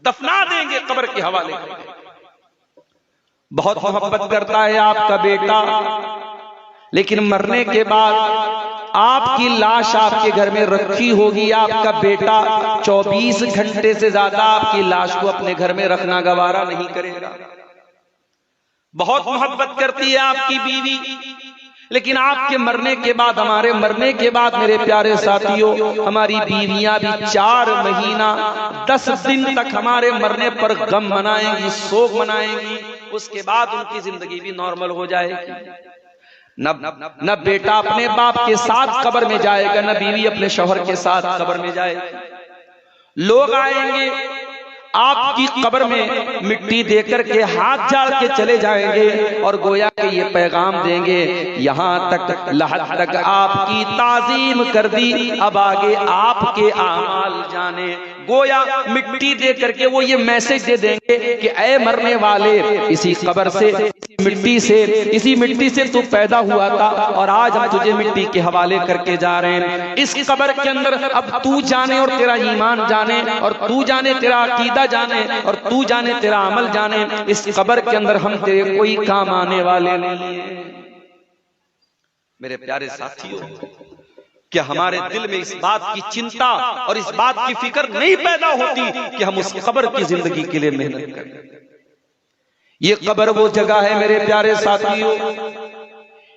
दफना देंगे, कब्र के हवाले करेंगे। बहुत मोहब्बत करता है आपका बेटा, लेकिन मरने के बाद आपकी लाश आपके घर में रखी होगी, आपका बेटा 24 घंटे से ज्यादा आपकी लाश को अपने घर में रखना गवारा नहीं करेगा। बहुत मोहब्बत करती है आपकी बीवी, लेकिन आपके मरने के बाद, हमारे मरने के बाद मेरे प्यारे साथियों, हमारी बीवियां भी 4 महीना 10 दिन तक हमारे मरने पर गम मनाएंगी, शोक मनाएंगी। उसके बाद उनकी जिंदगी भी नॉर्मल हो जाएगी। न बेटा अपने बाप के साथ कब्र में जाएगा, न बीवी अपने शौहर के साथ कब्र में जाएगी। लोग आएंगे आपकी कब्र में मिट्टी देकर के हाथ झाड़ के चले जाएंगे और गोया के ये पैगाम देंगे, यहां तक लहद तक आपकी ताजीम कर दी, अब आगे आपके आमाल जाने। गोया मिट्टी दे करके वो ये मैसेज दे देंगे कि ऐ मरने वाले, इसी कब्र से, इसी मिट्टी से तू पैदा हुआ था और आज हम तुझे मिट्टी के हवाले करके जा रहे हैं। इस कब्र के अंदर अब तू जाने और तेरा ईमान जाने, और तू जाने तेरा अकीदा जाने, और तू जाने तेरा अमल जाने। इस कब्र के अंदर हम तेरे कोई काम आने वाले नहीं है। मेरे प्यारे साथियों, क्या हमारे दिल में इस बात की चिंता और इस बात की फिक्र नहीं पैदा होती कि हम उस कब्र की जिंदगी के लिए मेहनत करें? ये कब्र वो जगह है मेरे प्यारे साथियों।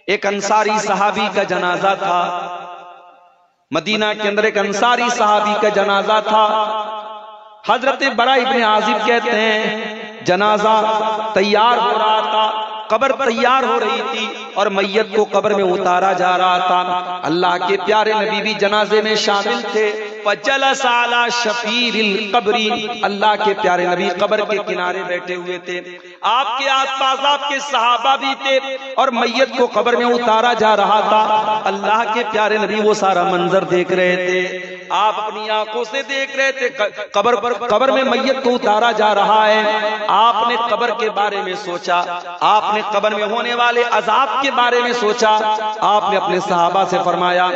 एक अंसारी सहाबी का जनाजा था, मदीना के अंदर एक अंसारी सहाबी का जनाजा था। हजरत बरा इब्ने आजिब कहते हैं, जनाजा तैयार हो रहा था, कब्र तैयार हो रही थी और मैयत को कब्र में उतारा जा रहा था। अल्लाह के प्यारे नबी भी जनाजे में शामिल थे। फजलस अला शफीरिल कब्री, अल्लाह के प्यारे नबी कब्र के किनारे बैठे हुए थे। आपके आसपास आपके सहाबा भी थे और मैयत को कब्र में उतारा जा रहा था। अल्लाह के प्यारे नबी वो सारा मंजर देख रहे थे, आप अपनी आंखों से देख रहे थे। कब्र में मैयत को उतारा जा रहा है। आपने कब्र के बारे में सोचा, आपने कब्र में होने वाले अजाब के बारे में सोचा। आपने अपने सहाबा से फरमाया,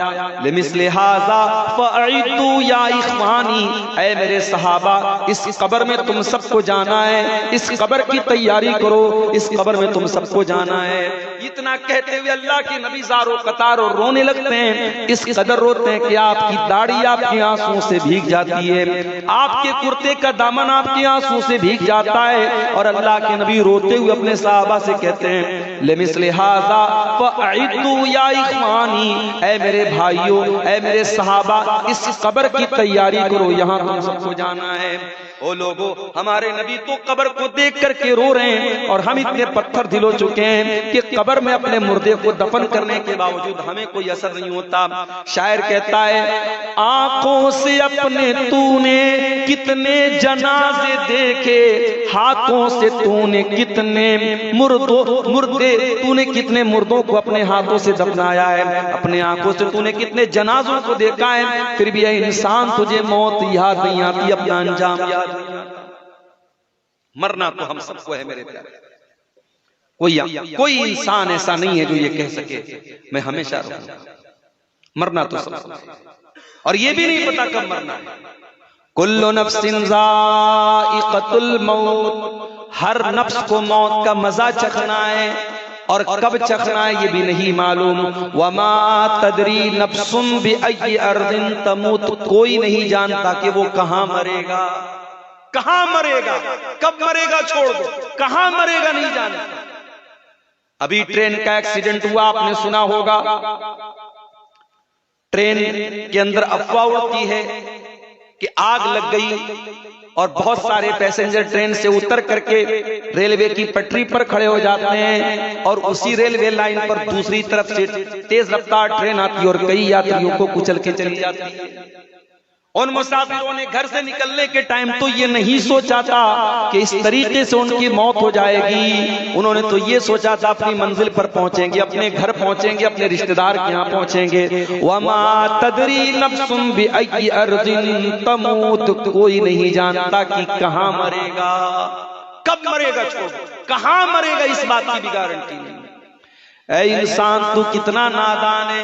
लिमिस्ले हाज़ा फ़अइदू या इख़वानी, ऐ मेरे सहाबा, इस कब्र में तुम सबको जाना है, इस कब्र की तैयारी करो, इस कब्र में तुम सबको जाना है। इतना कहते हुए अल्लाह के नबी ज़ारो कतार और रोने लगते हैं। इस कदर रोते हैं कि आपकी दाढ़ी आपके आंसुओं से भीग जाती है, आपके कुर्ते का दामन आपके आंसुओं से भीग जाता है। और अल्लाह के नबी रोते हुए अपने सहाबा से कहते हैं, लिमिस्ले हाज़ा फ़अइदू या इख़वानी, ऐ मेरे भाइयों, ऐ मेरे सहाबा, इस कब्र की तैयारी करो, यहाँ तुम सबको जाना है। ओ लोगों, हमारे नबी तो कब्र को देख करके रो रहे हैं और हम इतने पत्थर दिल हो चुके हैं कि कब्र में अपने मुर्दे को दफन करने के बावजूद हमें कोई असर नहीं होता। शायर कहता है, आंखों से अपने तूने कितने जनाजे देखे, हाथों से तूने कितने मुर्दे तूने कितने मुर्दों को अपने हाथों से दफनाया है, अपने आंखों से तूने कितने जनाजों को देखा है, फिर भी ये इंसान तुझे मौत याद नहीं आती, अपना अंजाम याद नहीं आता। मरना तो हम सबको है मेरे प्यारे। कोई इंसान ऐसा नहीं है जो ये कह सके मैं हमेशा रहूंगा। मरना तो सबको, और ये भी नहीं पता कब मरना है। कुल्लु नफ्सिन ज़ाइक़तुल मौत, हर नफ्स को मौत का मजा चखना है, और कब चखना है ये भी नहीं मालूम। वमा तदरी नफ्सुम बिअय्यि अर्दिन तमूत, कोई नहीं जानता कि वो कहां मरेगा, कहां मरेगा, कब मरेगा छोड़ दो, कहां मरेगा नहीं जानता। अभी ट्रेन का एक्सीडेंट हुआ, आपने सुना होगा। ट्रेन के अंदर अफवाह उड़ती है कि आग लग गई और बहुत सारे पैसेंजर ट्रेन से उतर करके रेलवे की पटरी पर खड़े हो जाते हैं और उसी रेलवे लाइन पर दूसरी तरफ से तेज रफ्तार ट्रेन आती है और कई यात्रियों को कुचल के चली जाती है। उन मुसाफिरों ने घर से निकलने के टाइम तो ये नहीं सोचा था कि इस तरीके से उनकी मौत हो जाएगी। उन्होंने तो ये सोचा था अपनी मंजिल पर पहुंचेंगे, अपने घर पहुंचेंगे, अपने रिश्तेदार के यहाँ पहुंचेंगे। वमा तदरी नफ्सुम बिअय्यि अर्दिन तमूत, कोई नहीं जानता कि कहां मरेगा, कब मरेगा, छोड़ कहां मरेगा, इस बात की भी गारंटी नहीं। ऐ इंसान तू कितना नादान है,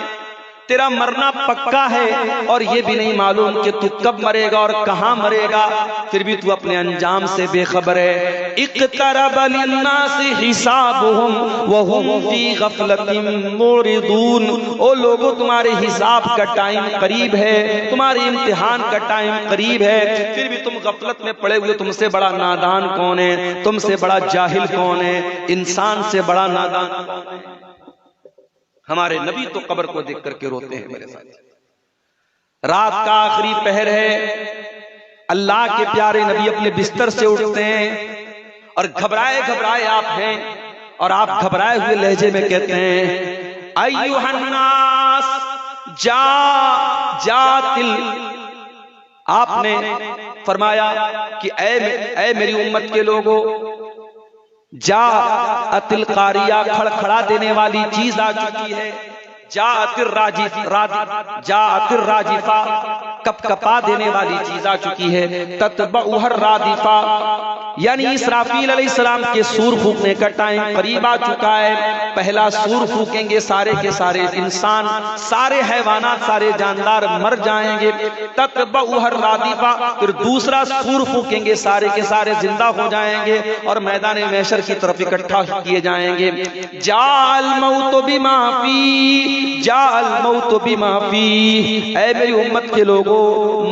तेरा मरना पक्का है और ये भी नहीं मालूम कि तू कब मरेगा और कहां मरेगा, फिर भी तू अपने अंजाम से बेखबर है। इक़्तरब लिन्नासि हिसाबुहुम वहुम फी गफलतिन मुरिदून। ओ लोगों, तुम्हारे हिसाब का टाइम करीब है, तुम्हारे इम्तिहान का टाइम करीब है, फिर भी तुम गफलत में पड़े हुए। तुमसे बड़ा नादान कौन है, तुमसे बड़ा जाहिल कौन है, इंसान से बड़ा नादान कौन है। हमारे नबी तो कब्र को देख करके रोते हैं मेरे साथ। रात का आखिरी पहर है, अल्लाह के प्यारे नबी अपने बिस्तर से उठते हैं और घबराए घबराए आप हैं, और आप घबराए हुए लहजे में कहते हैं अय्युहन्नास जातिल। आपने फरमाया कि ऐ मेरी उम्मत के लोगों, जाअतिल कारिया, खड़खड़ा देने वाली चीज आ चुकी है। जाअतिर राजिफा, कपकपा देने वाली चीज आ चुकी है। ततबउहर रादिफा, यानी इसराफील अलैहिस्सलाम के सूर फूकने का टाइम करीब आ चुका है। पहला सूर फूकेंगे, सारे के सारे इंसान, सारे हैवानात, सारे जानदार मर जाएंगे। ततबउहर रादिफा, फिर दूसरा सूर फूकेंगे, सारे के सारे जिंदा हो जाएंगे और मैदान महशर की तरफ इकट्ठा किए जाएंगे। जाल मौत बिमा फी, जाल मौत बिमा फी। ऐ मेरी उम्मत के लोगों,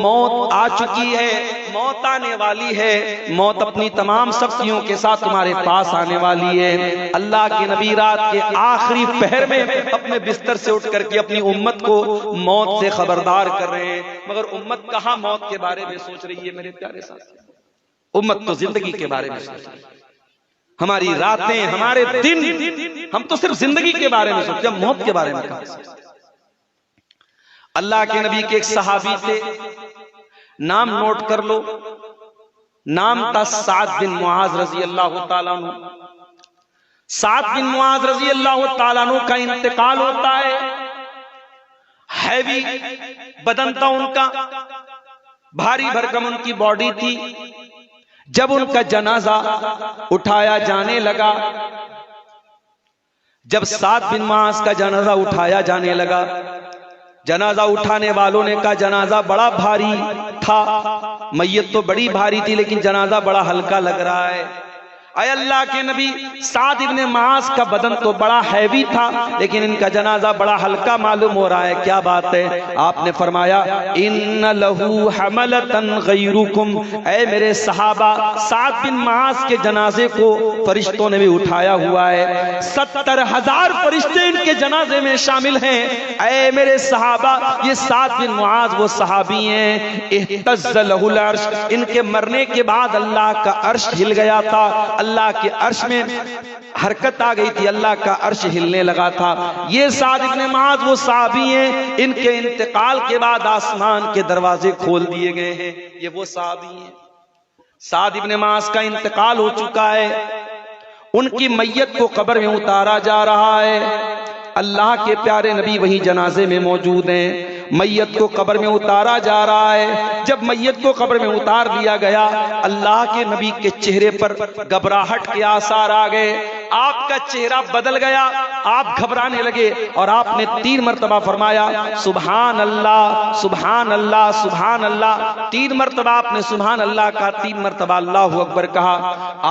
मौत आ चुकी है, मौत आने वाली है। मौत अपनी तमाम शक्तियों के साथ तुम्हारे पास आने वाली है। अल्लाह के नबी रात के आखिरी पहर में अपने बिस्तर से उठ करके अपनी उम्मत को मौत से खबरदार कर रहे हैं, मगर उम्मत कहां मौत के बारे में सोच रही है मेरे प्यारे साथी। उम्मत तो जिंदगी के बारे में सोच रही है। हमारी रातें, हमारे दिन, हम तो सिर्फ जिंदगी के बारे में सोचते हैं, मौत के बारे में कहां सोचते। अल्लाह के नबी के एक सहाबी थे, नाम नोट कर लो, नाम था साद बिन मुआज रजी अल्लाह ताला अन्हु। साद बिन मुआज रजी अल्लाह ताला अन्हु का इंतकाल होता है। हैवी बदन था उनका, भारी भरकम उनकी बॉडी थी। जब उनका जनाजा उठाया जाने लगा, जब साद बिन मुआज का जनाजा उठाया जाने लगा, जनाजा उठाने वालों ने कहा जनाजा बड़ा भारी था, मैयत तो बड़ी भारी थी लेकिन जनाजा बड़ा हल्का लग रहा है। अय अल्लाह के नबी, साद इब्ने मुआज का बदन तो बड़ा हैवी था लेकिन इनका जनाजा बड़ा हल्का मालूम हो रहा है, क्या बात है। आपने फरमाया इन्न लहू हमलतन गैरुकुम। ऐ मेरे सहाबा, साद बिन मुआज के जनाजे को फरिश्तों ने भी उठाया हुआ है। 70,000 फरिश्ते इनके जनाजे में शामिल हैं। ऐ मेरे सहाबा, ये साद बिन मुआज वो सहाबी हैं, इhtazza लहुल अर्श, इनके मरने के बाद अल्लाह का अर्श हिल गया था, अल्लाह के अर्श में हरकत आ गई थी, अल्लाह का अर्श हिलने लगा था। ये साद इब्ने मुआज वो सहाबी हैं, इनके इंतकाल के बाद आसमान के दरवाजे खोल दिए गए हैं। ये वो सहाबी हैं। साद इब्ने मुआज का इंतकाल हो चुका है, उनकी मैयत को कब्र में उतारा जा रहा है। अल्लाह के प्यारे नबी वही जनाजे में मौजूद हैं। मैयत को कब्र में उतारा जा रहा है। जब मैयत को कब्र में उतार दिया गया, अल्लाह के नबी के चेहरे पर घबराहट के आसार आ गए। आपका चेहरा बदल गया, आप घबराने लगे और आपने 3 मरतबा फरमाया सुभान अल्लाह, सुभान अल्लाह, सुभान अल्लाह। 3 मरतबा आपने सुभान अल्लाह कहा, 3 मरतबा अल्लाहु अकबर कहा।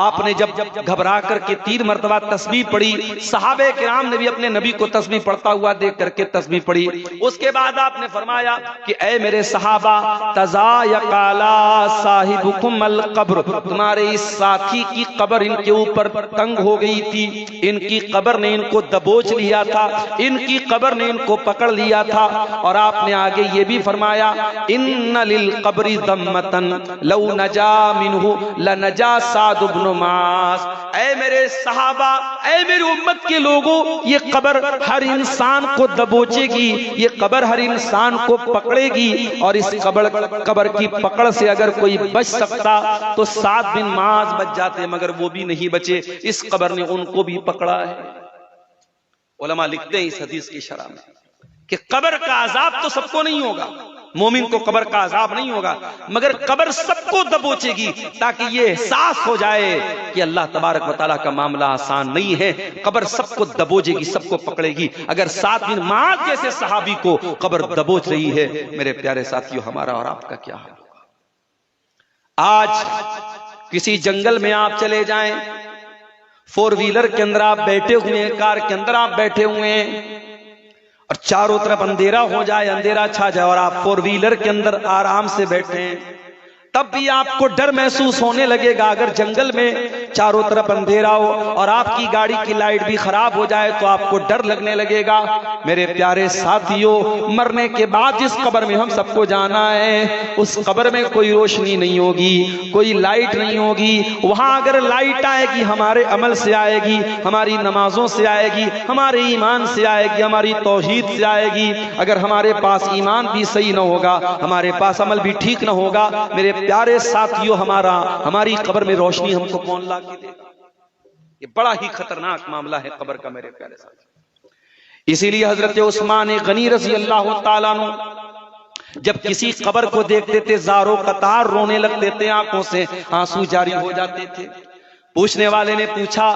आपने जब घबरा करके 3 मरतबा तस्बीह पढ़ी, सहाबे किराम ने भी अपने नबी को तस्बीह पढ़ता हुआ देख करके तस्बीह पढ़ी। उसके बाद आपने फरमाया कि ऐ मेरे सहाबा, तज़ायक़ला साहिबुकुम अल कब्र, तुम्हारे इस साथी की कब्र इनके ऊपर तंग हो गई थी, इनकी कब्र ने इनको दबोच लिया था, इनकी कब्र ने इनको पकड़ लिया था। और आपने आगे ये भी फरमाया इन्ना लिल कब्रि दम्मतन लौ नजा मिन्हु लनजा साद इब्न मुआज। ऐ मेरे सहाबा, ऐ मेरी उम्मत के लोगों, ये कब्र हर इंसान को दबोचेगी, ये कब्र हर इंसान को पकड़ेगी। और इस कब्र की पकड़ से अगर कोई बच सकता तो साद बिन मुआज बच जाते, मगर वो भी नहीं बचे, इस कब्र ने उनको भी पकड़ा है। उलमा लिखते हैं इस हदीस की शरह में कि कब्र का अजाब तो सबको नहीं होगा, मोमिन को कब्र का अजाब नहीं होगा, मगर कब्र सबको दबोचेगी ताकि ये एहसास हो जाए कि अल्लाह तबारक व तआला का मामला आसान नहीं है। कब्र सबको दबोचेगी, सबको पकड़ेगी। अगर 7 दिन माद जैसे सहाबी को कब्र दबोच रही है, मेरे प्यारे साथियों, हमारा और आपका क्या हाल होगा? आज किसी जंगल में आप चले जाएं, 4 व्हीलर के अंदर आप बैठे हुए हैं, कार के अंदर आप बैठे हुए हैं और चारों तरफ अंधेरा हो जाए, अंधेरा छा जाए और आप 4 व्हीलर के अंदर आराम से बैठे हैं, तब भी आपको डर महसूस होने लगेगा। अगर जंगल में चारों तरफ अंधेरा हो और आपकी गाड़ी की लाइट भी खराब हो जाए तो आपको डर लगने लगेगा। मेरे प्यारे साथियों, मरने के बाद जिस कब्र में हम सबको जाना है, उस कब्र में कोई रोशनी नहीं होगी, कोई लाइट नहीं होगी। वहां अगर लाइट आएगी, हमारे अमल से आएगी, हमारी नमाजों से आएगी, हमारे ईमान से आएगी, हमारी तौहीद से आएगी। अगर हमारे पास ईमान भी सही ना होगा, हमारे पास अमल भी ठीक ना होगा, मेरे प्यारे साथियों, हमारी कब्र में रोशनी हमको कौन ला के देगा? ये बड़ा ही खतरनाक मामला है कब्र का, मेरे प्यारे साथियों। इसीलिए हजरत उस्मान गनी रज़ी अल्लाह ताला अन्हु जब किसी कब्र को देखते थे, ज़ारो कतार रोने लगते थे, आंखों से आंसू जारी हो जाते थे। पूछने वाले ने पूछा,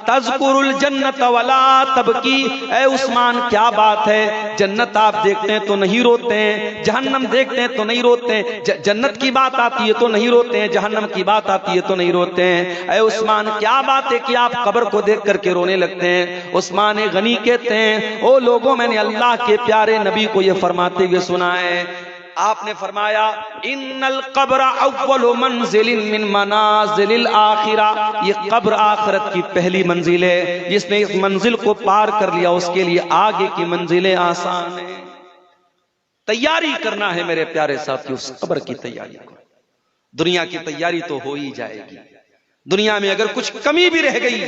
तज़कुरुल जन्नत वला तबकी, ऐ उस्मान क्या बात है? जन्नत आप देखते हैं तो नहीं रोते हैं, जहन्नम देखते हैं तो नहीं रोते हैं। जन्नत की बात आती है तो नहीं रोते हैं, जहन्नम की बात आती है तो नहीं रोते हैं। ऐ उस्मान क्या बात है कि आप कब्र को देख करके रोने लगते हैं? उस्मान गनी कहते हैं, ओ लोगों, मैंने अल्लाह के प्यारे नबी को यह फरमाते हुए सुना है। आपने फरमाया, इन्नल कब्र अव्वलु मंजिलिन मिन मनाजिलिल आखिरा, ये कब्र आखिरत की पहली मंजिल है। जिसने इस मंजिल को पार कर लिया, उसके लिए आगे की मंजिलें आसान है। तैयारी करना है मेरे प्यारे साथियों, उस कब्र की तैयारी को। दुनिया की तैयारी तो हो ही जाएगी। दुनिया में अगर कुछ कमी भी रह गई,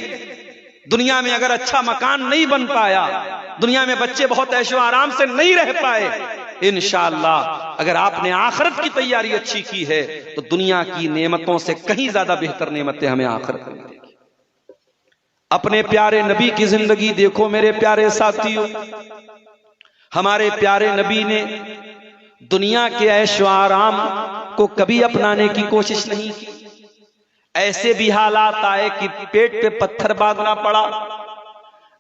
दुनिया में अगर अच्छा मकान नहीं बन पाया, दुनिया में बच्चे बहुत ऐशो आराम से नहीं रह पाए, इंशाअल्लाह अगर आपने आखिरत की तैयारी अच्छी की है तो दुनिया की नेमतों से कहीं ज्यादा बेहतर नेमतें हमें आखिरत में मिलेंगी। अपने प्यारे नबी की जिंदगी देखो मेरे प्यारे साथियों। हमारे प्यारे नबी ने दुनिया के ऐशो आराम को कभी अपनाने की कोशिश नहीं की। ऐसे भी हालात आए कि पेट पे पत्थर बांधना पड़ा।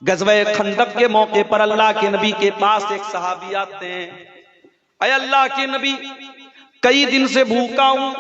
गज़वे खंदक के मौके पर अल्लाह के नबी के पास एक सहाबी आते हैं, अय अल्लाह के नबी, कई दिन से भूखा हूं,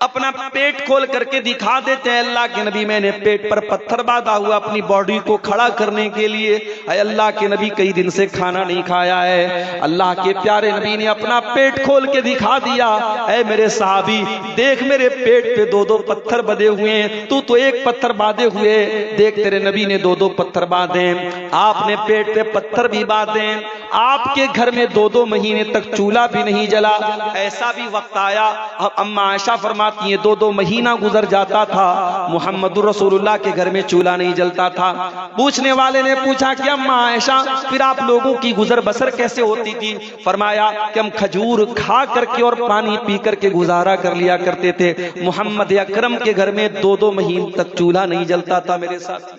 अपना पेट खोल करके दिखा देते हैं। अल्लाह के नबी, मैंने पेट पर पत्थर बांधा हुआ अपनी बॉडी को खड़ा करने के लिए। अय अल्लाह के नबी, कई दिन से खाना नहीं खाया है। अल्लाह के प्यारे नबी ने अपना पेट खोल के दिखा दिया, ऐ मेरे साहबी, देख मेरे पेट पे 2-2 पत्थर बंधे हुए हैं, तू तो एक पत्थर बांधे हुए, देख तेरे नबी ने 2-2 पत्थर बांधे। आपने पेट पे पत्थर भी बांधे, आपके घर में 2-2 महीने तक चूल्हा भी नहीं जला। ऐसा भी वक्त आया, अम्मा आयशा फरमाती है, 2-2 महीना गुजर जाता था, मुहम्मदुर रसूलुल्लाह के घर में चूल्हा नहीं जलता था। पूछने वाले ने पूछा कि अम्मा आयशा, फिर आप लोगों की गुजर बसर कैसे होती थी? फरमाया कि हम खजूर खा करके और पानी पी करके गुजारा कर लिया करते थे। मोहम्मद अकरम के घर में 2-2 महीने तक चूल्हा नहीं जलता था। मेरे साथ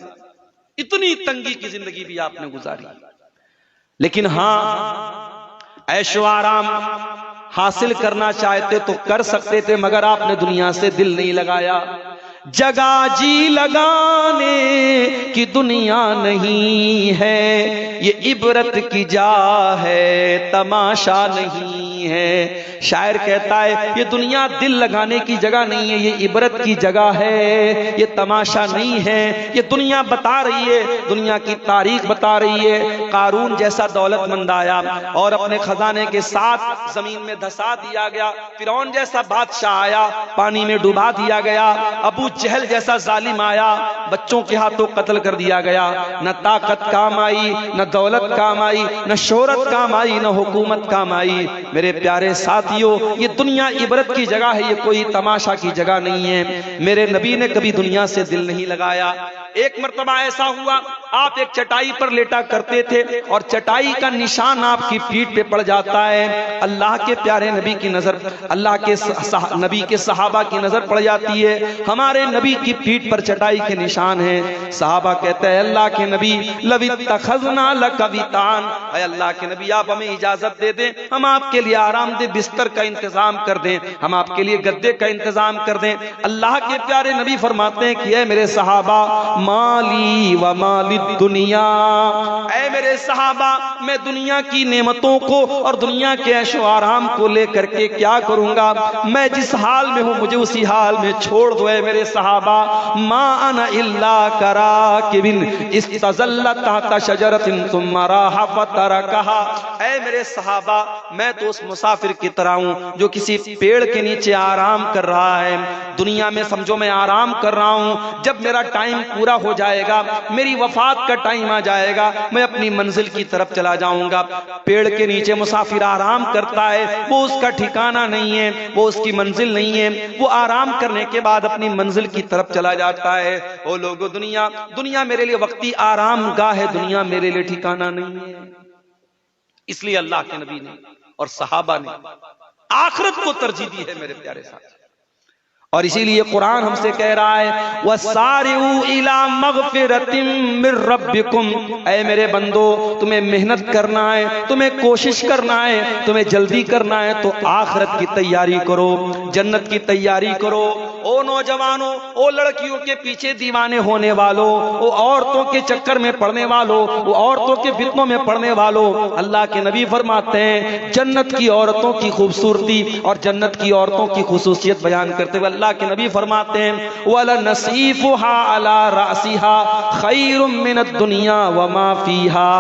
इतनी तंगी की जिंदगी भी आपने गुजारी, लेकिन हां, ऐशो आराम हासिल करना चाहते तो कर सकते थे, मगर आपने दुनिया से दिल नहीं लगाया। जगह जी लगाने की दुनिया नहीं है, ये इबरत की जा है, तमाशा नहीं है। शायर कहता है, ये दुनिया दिल लगाने की जगह नहीं है, ये इबरत की जगह है, ये तमाशा नहीं है। ये दुनिया बता रही है, दुनिया की तारीख बता रही है। कारून जैसा दौलतमंद आया और अपने खजाने के साथ जमीन में धसा दिया गया। फिरौन जैसा बादशाह आया, पानी में डुबा दिया गया। अबू जहल जैसा जालिम आया, बच्चों के हाथों कत्ल कर दिया गया। न ताकत काम आई, न दौलत काम आई, न शोहरत काम आई, न हुकूमत काम आई। मेरे प्यारे साथियों, ये दुनिया इबरत की जगह है, ये कोई तमाशा की जगह नहीं है। मेरे नबी ने कभी दुनिया से दिल नहीं लगाया। एक मर्तबा ऐसा हुआ, आप एक चटाई पर लेटा करते थे और चटाई का निशान आपकी पीठ पे पड़ जाता है, अल्लाह के प्यारे नबी की नजर, अल्लाह के नबी के सहाबा की नजर पड़ जाती है, हमारे नबी की पीठ पर चटाई के निशान हैं। सहाबा कहते हैं अल्लाह के नबी लवित्तखज़ना लकवितान, अल्लाह के नबी आप हमें इजाजत दे दें, हम आपके लिए आरामदेह बिस्तर का इंतजाम कर दें, हम आपके लिए गद्दे का इंतजाम कर दें। अल्लाह के प्यारे नबी फरमाते हैं कि ऐ मेरे सहाबा माली व माली दुनिया, ऐ मेरे सहाबा मैं दुनिया की नेमतों को और दुनिया के ऐशो आराम को लेकर के क्या करूंगा, मैं जिस हाल में हूं मुझे उसी हाल में छोड़ दो। ऐ मेरे सहाबा मा अना इल्ला कराकिबिन इस्तज़ल्ला तहता शजरतिन सुम्मा राहा फतरकहा, ऐ मेरे सहाबा मैं तो उस मुसाफिर की तरह हूं जो किसी पेड़ के नीचे आराम कर रहा है। दुनिया में समझो मैं आराम कर रहा हूं, जब मेरा टाइम पूरा हो जाएगा, मेरी वफात का टाइम आ जाएगा, मैं अपनी मंजिल की तरफ चला जाऊंगा। पेड़ के नीचे मुसाफिर आराम करता है, वो उसका ठिकाना नहीं है, वो उसकी मंजिल नहीं है, वो आराम करने के बाद अपनी मंजिल की तरफ चला जाता है। ओ लोगों दुनिया, दुनिया मेरे लिए वक्ती आराम गाह है, दुनिया मेरे लिए ठिकाना नहीं है। इसलिए अल्लाह के नबी ने और सहाबा ने आखिरत को तरजीह दी है मेरे प्यारे साथी। और इसीलिए कुरान हमसे कह रहा है वसारिउ इला मगफिरतिम मिर रब्बिकुम, ऐ मेरे बंदो तुम्हें मेहनत करना है, तुम्हें कोशिश करना है, तुम्हें जल्दी करना है तो आखिरत की तैयारी करो, जन्नत की तैयारी करो। ओ नौजवानों, ओ लड़कियों के पीछे दीवाने होने वालों, ओ औरतों के चक्कर में पड़ने वालों, ओ औरतों के फितनों में पड़ने वालों, अल्लाह के नबी फरमाते हैं जन्नत की औरतों की खूबसूरती और जन्नत की औरतों की खुसूसियत बयान करते हुए अल्लाह के नबी फरमाते हैं वला नसीफुहा अला रासिहा खैरुम मिनद दुनिया व मा फीहा,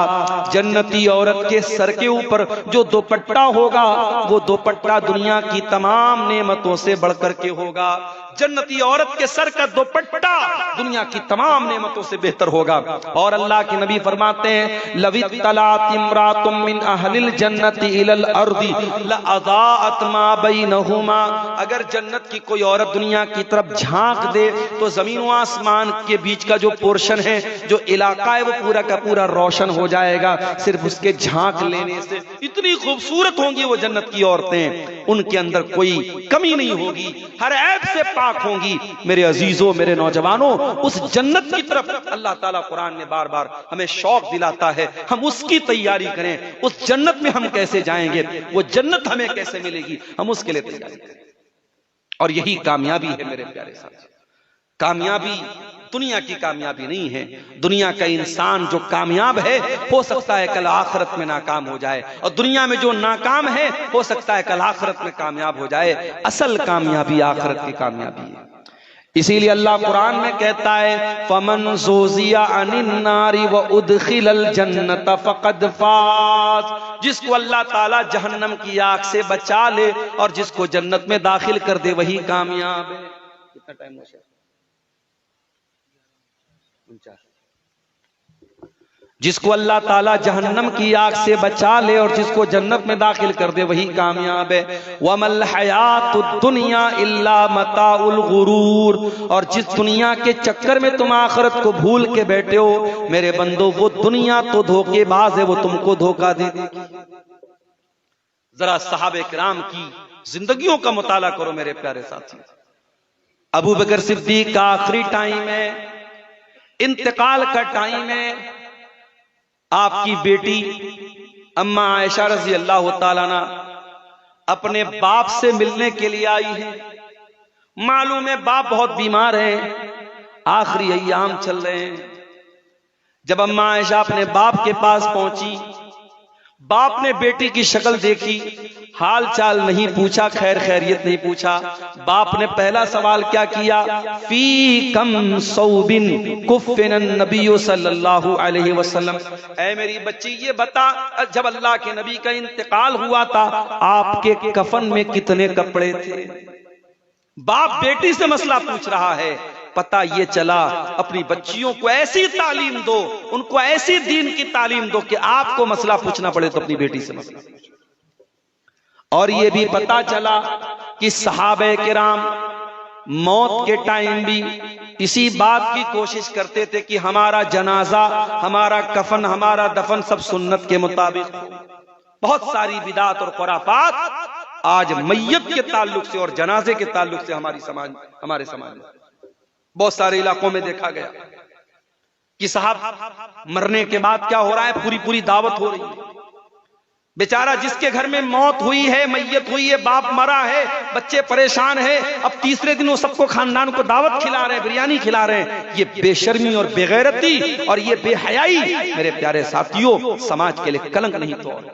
जन्नती औरत के सर के ऊपर जो दुपट्टा होगा वो दुपट्टा दुनिया की तमाम नेमतों से बढ़कर के होगा। जन्नती औरत के सर का दुपट्टा दुनिया की तमाम नेमतों से बेहतर होगा। और अल्लाह के नबी फरमाते हैं लवित्तलात इम्रातुम मिन अहलिल जन्नति इलल अर्दी लअज़ाअत मा बैनहुमा, अगर जन्नत की कोई औरत दुनिया की तरफ झांक दे तो जमीन व आसमान के बीच का जो पोर्शन है, जो इलाका है, वो पूरा का पूरा रोशन हो जाएगा सिर्फ उसके झांक लेने से। इतनी खूबसूरत होंगी वो जन्नत की औरतें, उनके अंदर कोई कमी नहीं होगी, हर ऐब से पाक होंगी। मेरे अजीजों, मेरे नौजवानों, उस जन्नत की तरफ अल्लाह ताला कुरान में बार बार हमें शौक दिलाता है, हम उसकी तैयारी करें। उस जन्नत में हम कैसे जाएंगे, वो जन्नत हमें कैसे मिलेगी, हम उसके लिए तैयारी करें। और यही कामयाबी है मेरे प्यारे साथी। कामयाबी दुनिया की कामयाबी नहीं है। दुनिया का इंसान जो कामयाब है हो सकता है कल आखिरत में नाकाम हो जाए, और दुनिया में जो नाकाम है हो सकता है कल आखिरत में कामयाब हो जाए। असल कामयाबी आखिरत की कामयाबी है। इसीलिए अल्लाह कुरान में कहता है फमन ज़ुज़िया अनिन नारी व उदखिलल जन्नत फ़क़द फ़ाज़, जिसको अल्लाह ताला जहन्नम की आग से बचा ले और जिसको जन्नत में दाखिल कर दे वही कामयाब है। कितना टाइम हो गया? जिसको अल्लाह ताला जहन्नम की आग से बचा ले और जिसको जन्नत में दाखिल कर दे वही कामयाब है। वमल हयातुद दुनिया इल्ला मताउल गुरूर, और जिस दुनिया के चक्कर में तुम आखिरत को भूल के बैठे हो मेरे बंदो, वो दुनिया तो धोखेबाज है, वो तुमको धोखा दे देगी। जरा सहाबे किराम की जिंदगियों का मुताला करो मेरे प्यारे साथी। अबू बकर सिद्दीक का आखिरी टाइम है, इंतकाल का टाइम है। आपकी बेटी अम्मा आयशा रज़ी अल्लाह ताला अन्हा अपने बाप से मिलने के लिए आई है। मालूम है बाप बहुत बीमार है, आखिरी अय्याम चल रहे हैं। जब अम्मा आयशा अपने बाप के पास पहुंची, बाप ने बेटी की शक्ल देखी, हाल चाल नहीं पूछा, खैर खैरियत नहीं पूछा। बाप ने पहला सवाल क्या किया, फी कम सौबिन कुफ़िन नबी सल्लल्लाहु अलैहि वसल्लम, ऐ मेरी बच्ची ये बता जब अल्लाह के नबी का इंतकाल हुआ था आपके कफन में कितने कपड़े थे। बाप बेटी से मसला पूछ रहा है। पता ये चला अपनी बच्चियों को ऐसी तालीम दो, उनको ऐसी दीन की तालीम दो कि आपको मसला पूछना पड़े तो अपनी बेटी से मसला पूछो। और ये भी पता चला कि सहाबे किराम मौत के टाइम भी इसी बात की कोशिश करते थे कि हमारा जनाजा, हमारा कफन, हमारा दफन सब सुन्नत के मुताबिक हो। बहुत सारी बिदात और खुराफात आज मैयत के ताल्लुक से और जनाजे के ताल्लुक से हमारे समाज में बहुत सारे इलाकों में देखा गया कि साहब मरने के बाद क्या हो रहा है, पूरी पूरी दावत हो रही है। बेचारा जिसके घर में मौत हुई है, मैयत हुई है, बाप मरा है, बच्चे परेशान है, अब तीसरे दिन वो सबको खानदान को दावत खिला रहे हैं, बिरयानी खिला रहे हैं। ये बेशर्मी और बेगैरती और ये बेहयाई मेरे प्यारे साथियों समाज के लिए कलंक नहीं तो और।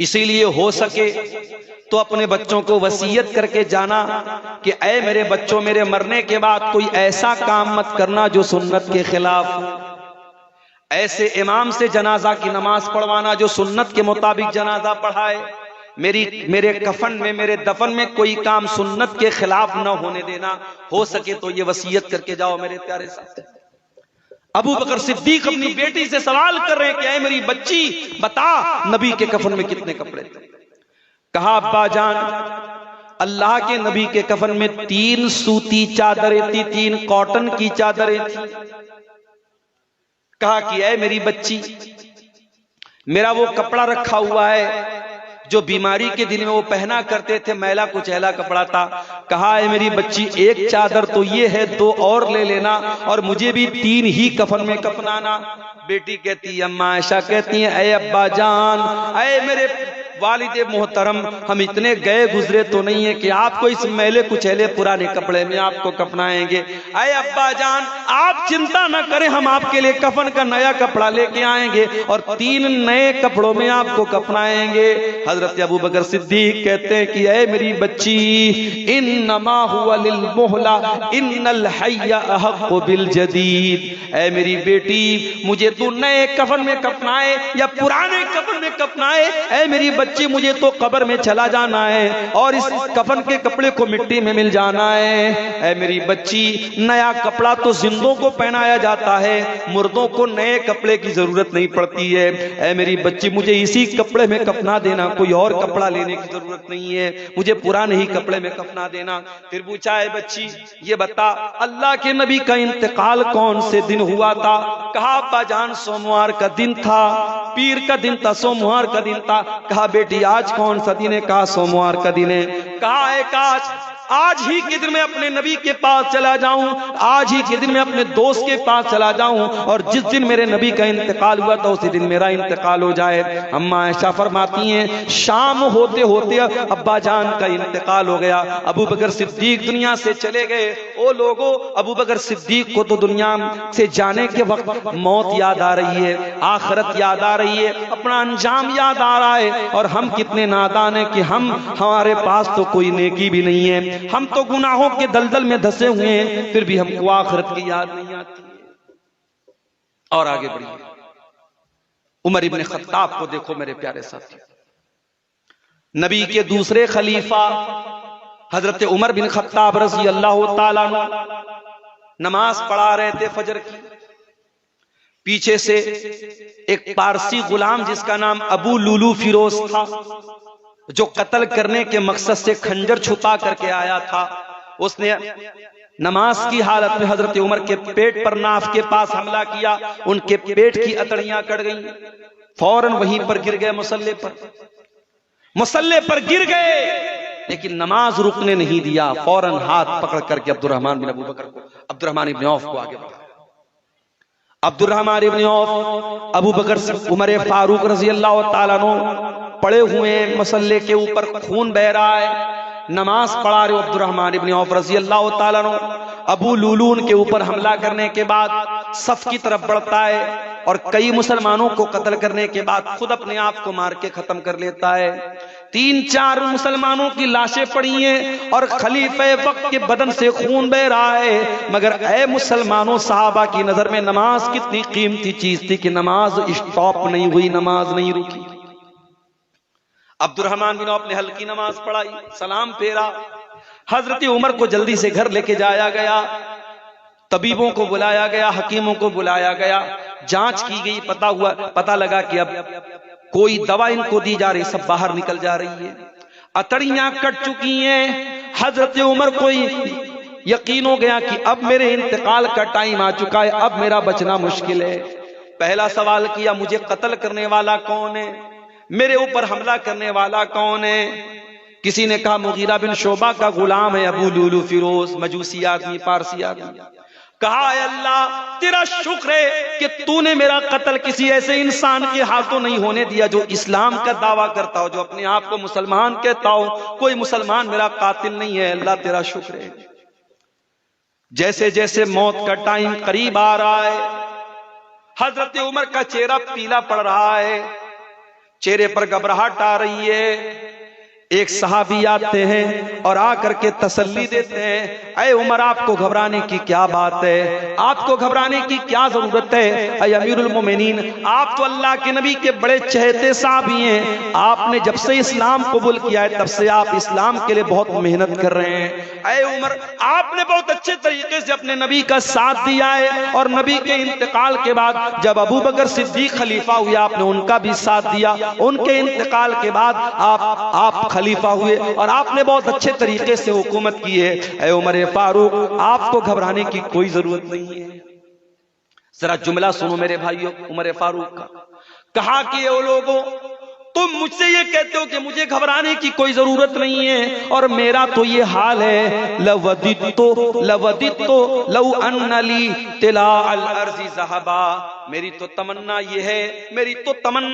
इसीलिए हो सके तो अपने बच्चों को वसीयत करके जाना कि ऐ मेरे बच्चों, मेरे मरने के बाद कोई ऐसा काम मत करना जो सुन्नत के खिलाफ। ऐसे इमाम से जनाजा की नमाज पढ़वाना जो सुन्नत के मुताबिक जनाजा पढ़ाए। मेरे कफन में, मेरे दफन में कोई काम सुन्नत के खिलाफ न होने देना। हो सके तो ये वसीयत करके जाओ मेरे प्यारे साथी। अबू बकर सिद्दीक अपनी बेटी से सवाल कर रहे हैं कि ऐ मेरी बच्ची बता, नबी के कफन में कितने कपड़े थे? कहा अब्बा जान, अल्लाह के नबी के कफन में 3 सूती चादरें थी, 3 कॉटन की चादरें थी। कहा कि ऐ मेरी बच्ची, मेरा वो कपड़ा रखा हुआ है जो बीमारी के दिन में वो पहना करते थे, मैला कुचैला कपड़ा था। कहा है मेरी बच्ची, एक चादर तो ये है, 2 और ले लेना और मुझे भी 3 ही कफन में कफनाना। बेटी कहती है, अम्मा आयशा कहती है, ऐ अब्बा जान, ऐ मेरे वालिदे मोहतरम, हम इतने गए गुजरे तो नहीं है कि आपको इस मैले कुचैले पुराने कपड़े में आपको कफनाएंगे। ऐ अब्बा जान, आप चिंता न करें, हम आपके लिए कफन का नया कपड़ा लेके आएंगे और 3 नए कपड़ों में आपको कफनाएंगे। हजरत अबू बकर सिद्दीक कहते हैं कि ऐ मेरी बच्ची, इन्नमा हुवा लिल मोहला इन्नल हय्या अहक्कु बिल जदीद। ऐ मेरी बेटी, मुझे तू नए कफन में कफनाए या पुराने कफन में कफनाए, ऐ मेरी बच्ची मुझे तो कब्र में चला जाना है और इस कफन के कपड़े को मिट्टी में मिल जाना है। ऐ मेरी बच्ची, नया कपड़ा तो जिंदों को पहनाया जाता है, मुर्दों को नए कपड़े की जरूरत नहीं पड़ती है। ऐ मेरी बच्ची, मुझे इसी कपड़े में कफना देना, कोई और कपड़ा लेने की जरूरत नहीं है, मुझे पुराने ही कपड़े में कफना देना। फिर पूछा, है बच्ची ये बता, अल्लाह के नबी का इंतकाल कौन से दिन हुआ था? कहा अब्बा जान, सोमवार का दिन था, पीर का दिन था, सोमवार का दिन था। कहा बेटी, आज कौन सा दिन है? कहा सोमवार का दिन है। कहा है काश आज ही के दिन मैं अपने नबी के पास चला जाऊं, आज ही के दिन मैं अपने दोस्त के पास चला जाऊं और जिस दिन मेरे नबी का इंतकाल हुआ था उसी दिन मेरा इंतकाल हो जाए। अम्मा आयशा फरमाती हैं, शाम होते होते अब्बा जान का इंतकाल हो गया। अबू बकर सिद्दीक दुनिया से चले गए। ओ लोगों, अबू बकर सिद्दीक को तो दुनिया से जाने के वक्त मौत याद आ रही है, आखिरत याद आ रही है, अपना अंजाम याद आ रहा है। और हम कितने नादान हैं कि हमारे पास तो कोई नेकी भी नहीं है, हम तो गुनाहों के दलदल में धंसे हुए हैं, फिर भी हमको आखिरत की याद नहीं आती। और आगे बढ़िए, उमर इब्ने खत्ताब को देखो मेरे प्यारे साथी। नबी के दूसरे खलीफा हजरत उमर बिन खत्ताब रज़ी अल्लाह ताला अन्हु नमाज पढ़ा रहे थे फजर की। पीछे से एक पारसी गुलाम जिसका नाम अबू लुलू फिरोज था, जो कत्ल करने के मकसद से खंजर छुपा करके आया था, उसने नमाज की हालत में हजरत उमर के पेट पर, नाफ के पास हमला किया। उनके पेट की अतड़ियां कट गईं, फौरन वहीं पर गिर गए, मुसल्ले पर गिर गए, लेकिन नमाज रुकने नहीं दिया। फौरन हाथ पकड़ करके अब्दुर्रहमान बिन अबू बकर को, अब्दुर्रहमान इब्न औफ को आगे बढ़ाया। अब्दुर्रहमान इब्न औफ, अबू बकर, उमर फारूक रजी अल्लाह ताला अन्हु पड़े हुए मसल्ले के ऊपर, खून बह रहा है, नमाज पढ़ा रहे अब्दुर्रहमान इब्न औफ रजी अल्लाह ताला अन्हु। अबू लुलून के ऊपर हमला करने के बाद सफ की तरफ बढ़ता है और कई मुसलमानों को कत्ल करने के बाद खुद अपने आप को मार के खत्म कर लेता है। 3-4 मुसलमानों की लाशें पड़ी हैं और खलीफे वक्त के बदन से खून बह रहा है। मगर ऐ मुसलमानों, सहाबा की नजर में नमाज कितनी कीमती चीज थी कि नमाज स्टॉप नहीं हुई, नमाज नहीं रुकी। अब्दुर्रहमान बिन औफ ने हल्की नमाज पढ़ाई, सलाम फेरा। हजरत उमर को जल्दी से घर लेके जाया गया, तबीबों को बुलाया गया, हकीमों को बुलाया गया, जांच की गई, पता लगा कि अब कोई दवा इनको दी जा रही, सब बाहर निकल जा रही है, अतड़ियां कट चुकी हैं। हजरत उमर को यकीन हो गया कि अब मेरे इंतकाल का टाइम आ चुका है, अब मेरा बचना मुश्किल है। पहला सवाल किया, मुझे कत्ल करने वाला कौन है, मेरे ऊपर हमला करने वाला कौन है? किसी ने कहा मुगीरा बिन शोबा का गुलाम है अबू लुलू फिरोज, मजूसी आदमी, पारसी आदमी। कहा है अल्लाह तेरा शुक्र है कि तूने मेरा कत्ल किसी ऐसे इंसान के हाथों नहीं होने दिया जो इस्लाम का दावा करता हो, जो अपने आप को मुसलमान कहता हो। कोई मुसलमान मेरा कातिल नहीं है, अल्लाह तेरा शुक्र है। जैसे जैसे मौत का टाइम करीब आ रहा है, हजरत उमर का चेहरा पीला पड़ रहा है, चेहरे पर घबराहट आ रही है। एक सहाबी आते हैं और आकर के तसल्ली देते हैं, अय उमर आपको घबराने की क्या बात है, आपको घबराने की क्या जरूरत है? अय अमीरुल मोमिनीन, आप तो अल्लाह के नबी के बड़े चहेते सहाबी हैं, आपने जब से इस्लाम कबूल किया है तब से आप इस्लाम के लिए बहुत मेहनत कर रहे हैं। अय उमर आपने बहुत अच्छे तरीके से अपने नबी का साथ दिया है, और नबी के इंतकाल के बाद जब अबू बकर सिद्दीक खलीफा हुए आपने उनका भी साथ दिया, उनके इंतकाल के बाद आप खलीफा हुए और आपने बहुत अच्छे तरीके से हुकूमत की है। ऐ उमर फारूक, आपको घबराने की कोई जरूरत नहीं है। जरा जुमला सुनो मेरे भाइयों उमर फारूक का। कहा कि वो लोगों, तुम मुझसे ये कहते हो कि मुझे घबराने की कोई जरूरत नहीं है, और मेरा तो ये हाल है, लवदित्तो लव अन्नली तिला अल अर्ज़ि ज़हबा, मेरी तो तमन्ना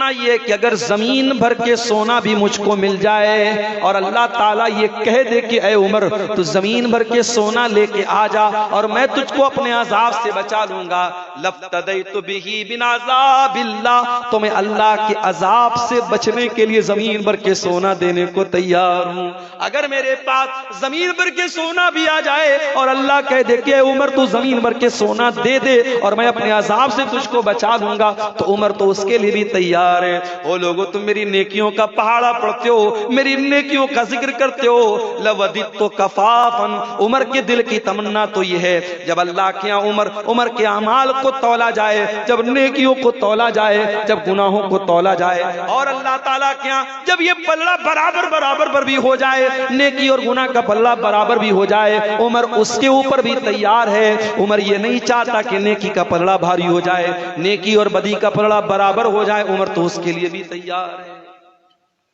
ये है कि अगर जमीन भर के सोना भी मुझको मिल जाए और अल्लाह ताला ये कह दे कि ऐ उमर तू जमीन भर के सोना लेके आ जा और मैं तुझको अपने अजाब से बचा लूंगा, लफ्तदैतु बिही बिन अज़ाबिल्लाह, तो मैं अल्लाह के अजाब से बचने के लिए जमीन भर के सोना देने को तैयार हूं। अगर मेरे पास जमीन भर के सोना भी आ जाए और अल्लाह कह दे कि उमर तू जमीन भर के सोना दे दे और मैं अपने अजाब से तुझको बचा लूंगा, तो उमर तो उसके लिए भी तैयार है। ओ लोगो, तुम मेरी नेकियों का पहाड़ा पढ़ते हो, मेरी नेकियों का जिक्र करते हो, लवदित्तो कफाफन, उमर के दिल की तमन्ना तो ये है जब अल्लाह के यहाँ उमर के अमाल को तौला जाए, जब नेकियों को तौला जाए, जब गुनाहों को तौला जाए, और अल्लाह ताला के यहाँ जब ये पल्ला बराबर पर भी हो जाए, नेकी और गुनाह का पल्ला बराबर भी हो जाए, उमर उसके ऊपर भी तैयार है। उमर ये नहीं चाहता कि नेकी का पल्ला भारी हो जाए, नेकी और बदी का पलड़ा बराबर हो जाए, उमर तो उसके लिए भी तैयार है।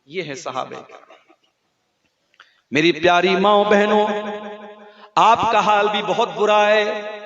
ये है सहाबे। मेरी प्यारी माओ बहनों, आपका हाल भी बहुत बुरा है।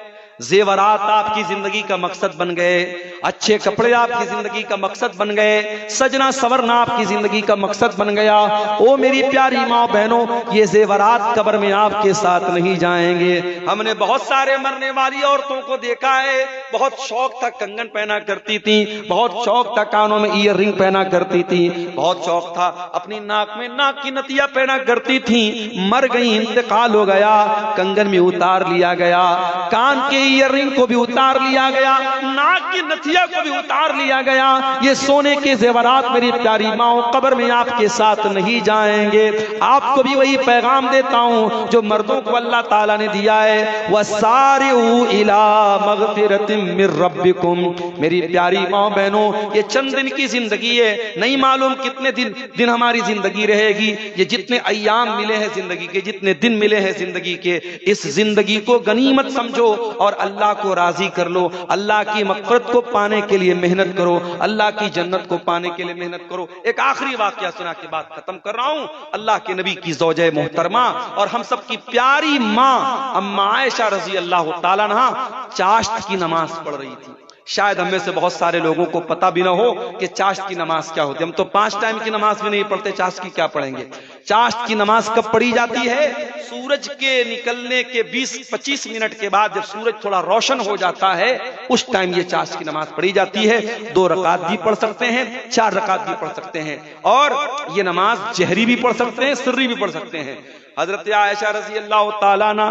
जेवरात आपकी जिंदगी का मकसद बन गए, अच्छे कपड़े आपकी जिंदगी का मकसद बन गए, सजना सवरना आपकी जिंदगी का मकसद बन गया। ओ मेरी प्यारी माँ बहनों, ये जेवरात कब्र में आपके साथ नहीं जाएंगे। हमने बहुत सारे मरने वाली औरतों को देखा है, बहुत शौक था कंगन पहना करती थी, बहुत शौक था कानों में ईयर रिंग पहना करती थी, बहुत शौक था अपनी नाक में नाक की नथिया पहना करती थी, मर गई, इंतकाल हो गया, कंगन में उतार लिया गया, कान के ईयररिंग को भी उतार लिया गया, नाक की नथिया को भी उतार लिया गया। ये सोने के जेवरात मेरी प्यारी माओ कब्र में आपके साथ नहीं जाएंगे। आपको भी वही पैगाम देता हूं जो मर्दों को अल्लाह ताला ने दिया है, वसारिउ इला मगफिरतिम मिर रब्बिकुम। मेरी प्यारी माओ बहनों, ये चंद दिन की जिंदगी है, नहीं मालूम कितने दिन हमारी जिंदगी रहेगी। ये जितने अय्याम मिले हैं जिंदगी के, जितने दिन मिले हैं जिंदगी के, इस जिंदगी को गनीमत समझो और अल्लाह को राजी कर लो। अल्लाह की मग़फ़िरत को पाने के लिए मेहनत करो, अल्लाह की जन्नत को पाने के लिए मेहनत करो। एक आखिरी वाक़या सुना के बात खत्म कर रहा हूं। अल्लाह के नबी की ज़ौजे मोहतरमा और हम सब की प्यारी माँ अम्मा आयशा रज़ी अल्लाह ताला अन्हा चाश्त की नमाज पढ़ रही थी। शायद हमें से बहुत सारे लोगों को पता भी ना हो कि चाश्त की नमाज क्या होती है। हम तो 5 टाइम की नमाज भी नहीं पढ़ते, चाश्त की क्या पढ़ेंगे। चाश्त की नमाज कब पढ़ी जाती है? सूरज के निकलने के 20-25 मिनट के बाद, जब सूरज थोड़ा रोशन हो जाता है, उस टाइम ये चाश्त की नमाज पढ़ी जाती है। 2 रकात भी पढ़ सकते हैं, 4 रकात भी पढ़ सकते हैं, और ये नमाज जहरी भी पढ़ सकते हैं, सिर्री भी पढ़ सकते हैं। हजरत आयशा रज़ी अल्लाह ताला अन्हा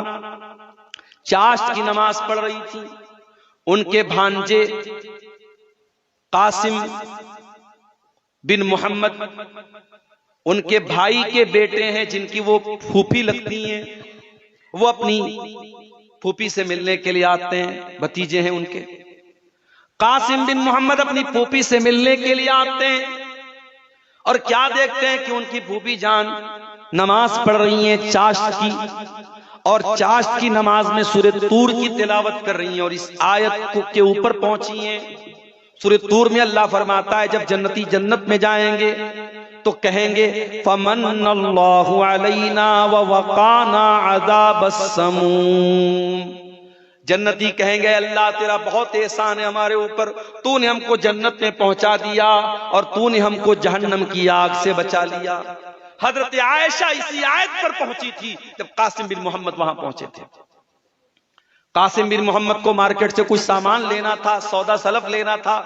चाश्त की नमाज पढ़ रही थी। उनके भांजे कासिम बिन मोहम्मद, उनके भाई के बेटे हैं जिनकी वो फूफी लगती हैं, वो अपनी फूफी से मिलने के लिए आते हैं, भतीजे हैं उनके। कासिम बिन मोहम्मद अपनी फूफी से मिलने के लिए आते हैं और क्या देखते हैं कि उनकी फूफी जान नमाज पढ़ रही हैं चाश्त की, और चाश्त की नमाज में सूरह तूर की तिलावत कर रही हैं और इस आयत के ऊपर पहुंची हैं। सूरह तूर में अल्लाह फरमाता है जब जन्नती जन्नत में जाएंगे तो कहेंगे फमन्नल्लाहु अलैना व वक़ाना अज़ाबस समूम। जन्नती कहेंगे अल्लाह तेरा बहुत एहसान है हमारे ऊपर, तूने हमको जन्नत में पहुंचा दिया और तूने हमको जहन्नम की आग से बचा लिया। हजरत आयशा इसी आयत पर पहुंची थी जब कासिम बिन मोहम्मद वहां पहुंचे थे। कासिम बिन मोहम्मद को मार्केट से कुछ सामान लेना था, सौदा सलफ लेना था।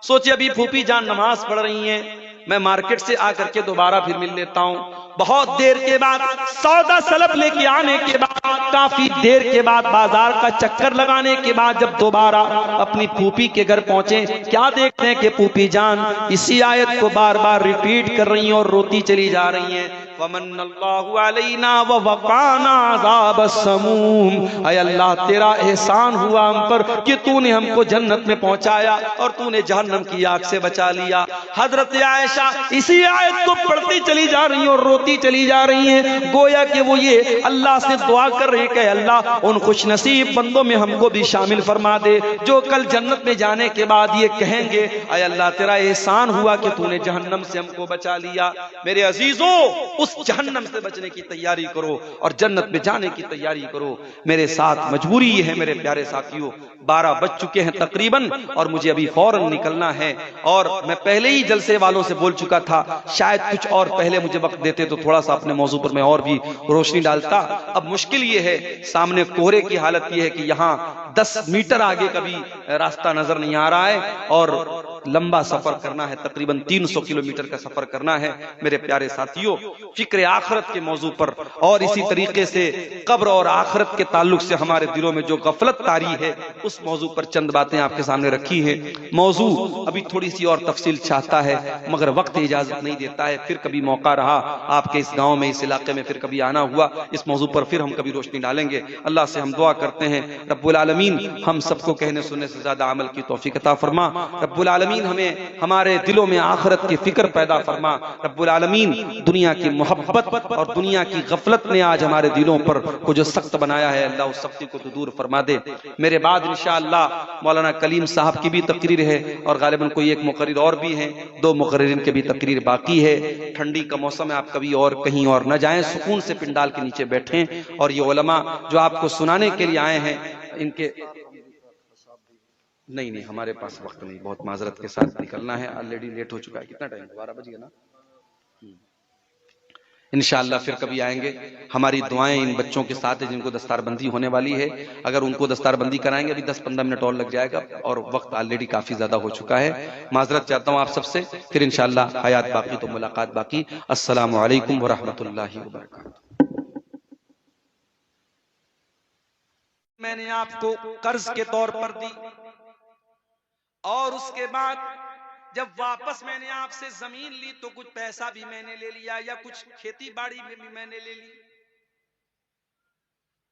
सोचे अभी फूफी जान नमाज पढ़ रही हैं, मैं मार्केट से आकर के दोबारा फिर मिल लेता हूं। बहुत देर के बाद सौदा सलफ लेके आने के बाद, काफी देर के बाद बाजार का चक्कर लगाने के बाद जब दोबारा अपनी फूफी के घर पहुंचे, क्या देखते हैं कि फूफी जान इसी आयत को बार बार रिपीट कर रही हैं और रोती चली जा रही हैं। वमन्नल्लाहु अलैना व वक़ाना अज़ाबस समूम। ऐ अल्लाह तेरा एहसान हुआ हम पर कि तूने हमको जन्नत में पहुंचाया और तूने जहन्नम की आग से बचा लिया। हजरत आयशा इसी आयत को पढ़ती चली जा रही हैं और रोती चली जा रही हैं, गोया कि वो ये अल्लाह से दुआ कर रही कि अल्लाह उन खुशनसीब बंदों में हमको भी शामिल फरमा दे जो कल जन्नत में जाने के बाद ये कहेंगे ऐ अल्लाह तेरा एहसान हुआ कि तूने जहन्नम से हमको बचा लिया। मेरे अजीजों, उस जहन्नम से बचने की तैयारी करो और जन्नत में जाने की तैयारी करो। मेरे साथ मजबूरी ये है मेरे प्यारे साथियों, 12 बज चुके हैं तकरीबन और मुझे अभी फौरन निकलना है। और मैं पहले ही जलसे वालों से बोल चुका था, शायद कुछ और पहले मुझे वक्त देते तो थोड़ा सा अपने मौजू पर मैं और भी रोशनी डालता। अब मुश्किल ये है, सामने कोहरे की हालत ये है कि यहाँ 10 मीटर आगे कभी रास्ता नजर नहीं आ रहा है और लंबा सफर करना है, तकरीबन 300 किलोमीटर का सफर करना है। मेरे प्यारे साथियों, फिक्र आखिरत के मौजू पर और इसी तरीके से कब्र और आखिरत के ताल्लुक से हमारे दिलों में जो गफलत तारी है, उस मौजू पर चंद बातें आपके सामने रखी हैं। मौजू अभी थोड़ी सी और तफसील चाहता है मगर वक्त इजाजत नहीं देता है। फिर कभी मौका रहा आपके इस गांव में, इस इलाके में, फिर कभी आना हुआ, इस मौजू पर फिर हम कभी रोशनी डालेंगे। अल्लाह से हम दुआ करते हैं रब्बुल आलमीन हम सबको कहने सुनने से ज्यादा अमल की तौफीक अता फरमा। रब्बुल आलमीन हमें हमारे दिलों में आखिरत की फिक्र पैदा फरमा। रब्बुल आलमीन दुनिया की मोहब्बत और दुनिया की गफलत ने आज हमारे दिलों पर को जो सख्त बनाया है, अल्लाह उस सख्ती को तो दूर फरमा दे। मेरे बाद इंशाअल्लाह मौलाना कलीम साहब की भी तकरीर है और गालिबन कोई एक मुकर्रिर और भी है, 2 मुकर्रिरीन के भी तकरीर बाकी है। ठंडी का मौसम है, आप कभी और कहीं और न जाएं, सुकून से पिंडाल के नीचे बैठें और ये उलमा जो आपको सुनाने के लिए आए हैं इनके नहीं हमारे पास वक्त नहीं, बहुत माजरत के साथ निकलना है, ऑलरेडी लेट हो चुका है। कितना टाइम? 12 बज गया ना। इंशाअल्लाह फिर कभी आएंगे। हमारी दुआएं इन बच्चों के साथ है जिनको दस्तारबंदी होने वाली है। अगर उनको दस्तारबंदी कराएंगे अभी 10-15 मिनट और लग जाएगा और वक्त ऑलरेडी काफी ज्यादा हो चुका है। माजरत चाहता हूं आप सबसे, फिर इंशाअल्लाह हयात बाकी तो मुलाकात बाकी। अस्सलामु अलैकुम व रहमतुल्लाहि व बरकातहू। मैंने आपको कर्ज के तौर पर दी और उसके बाद जब वापस मैंने आपसे जमीन ली तो कुछ पैसा भी मैंने ले लिया या कुछ खेती बाड़ी में भी मैंने ले ली।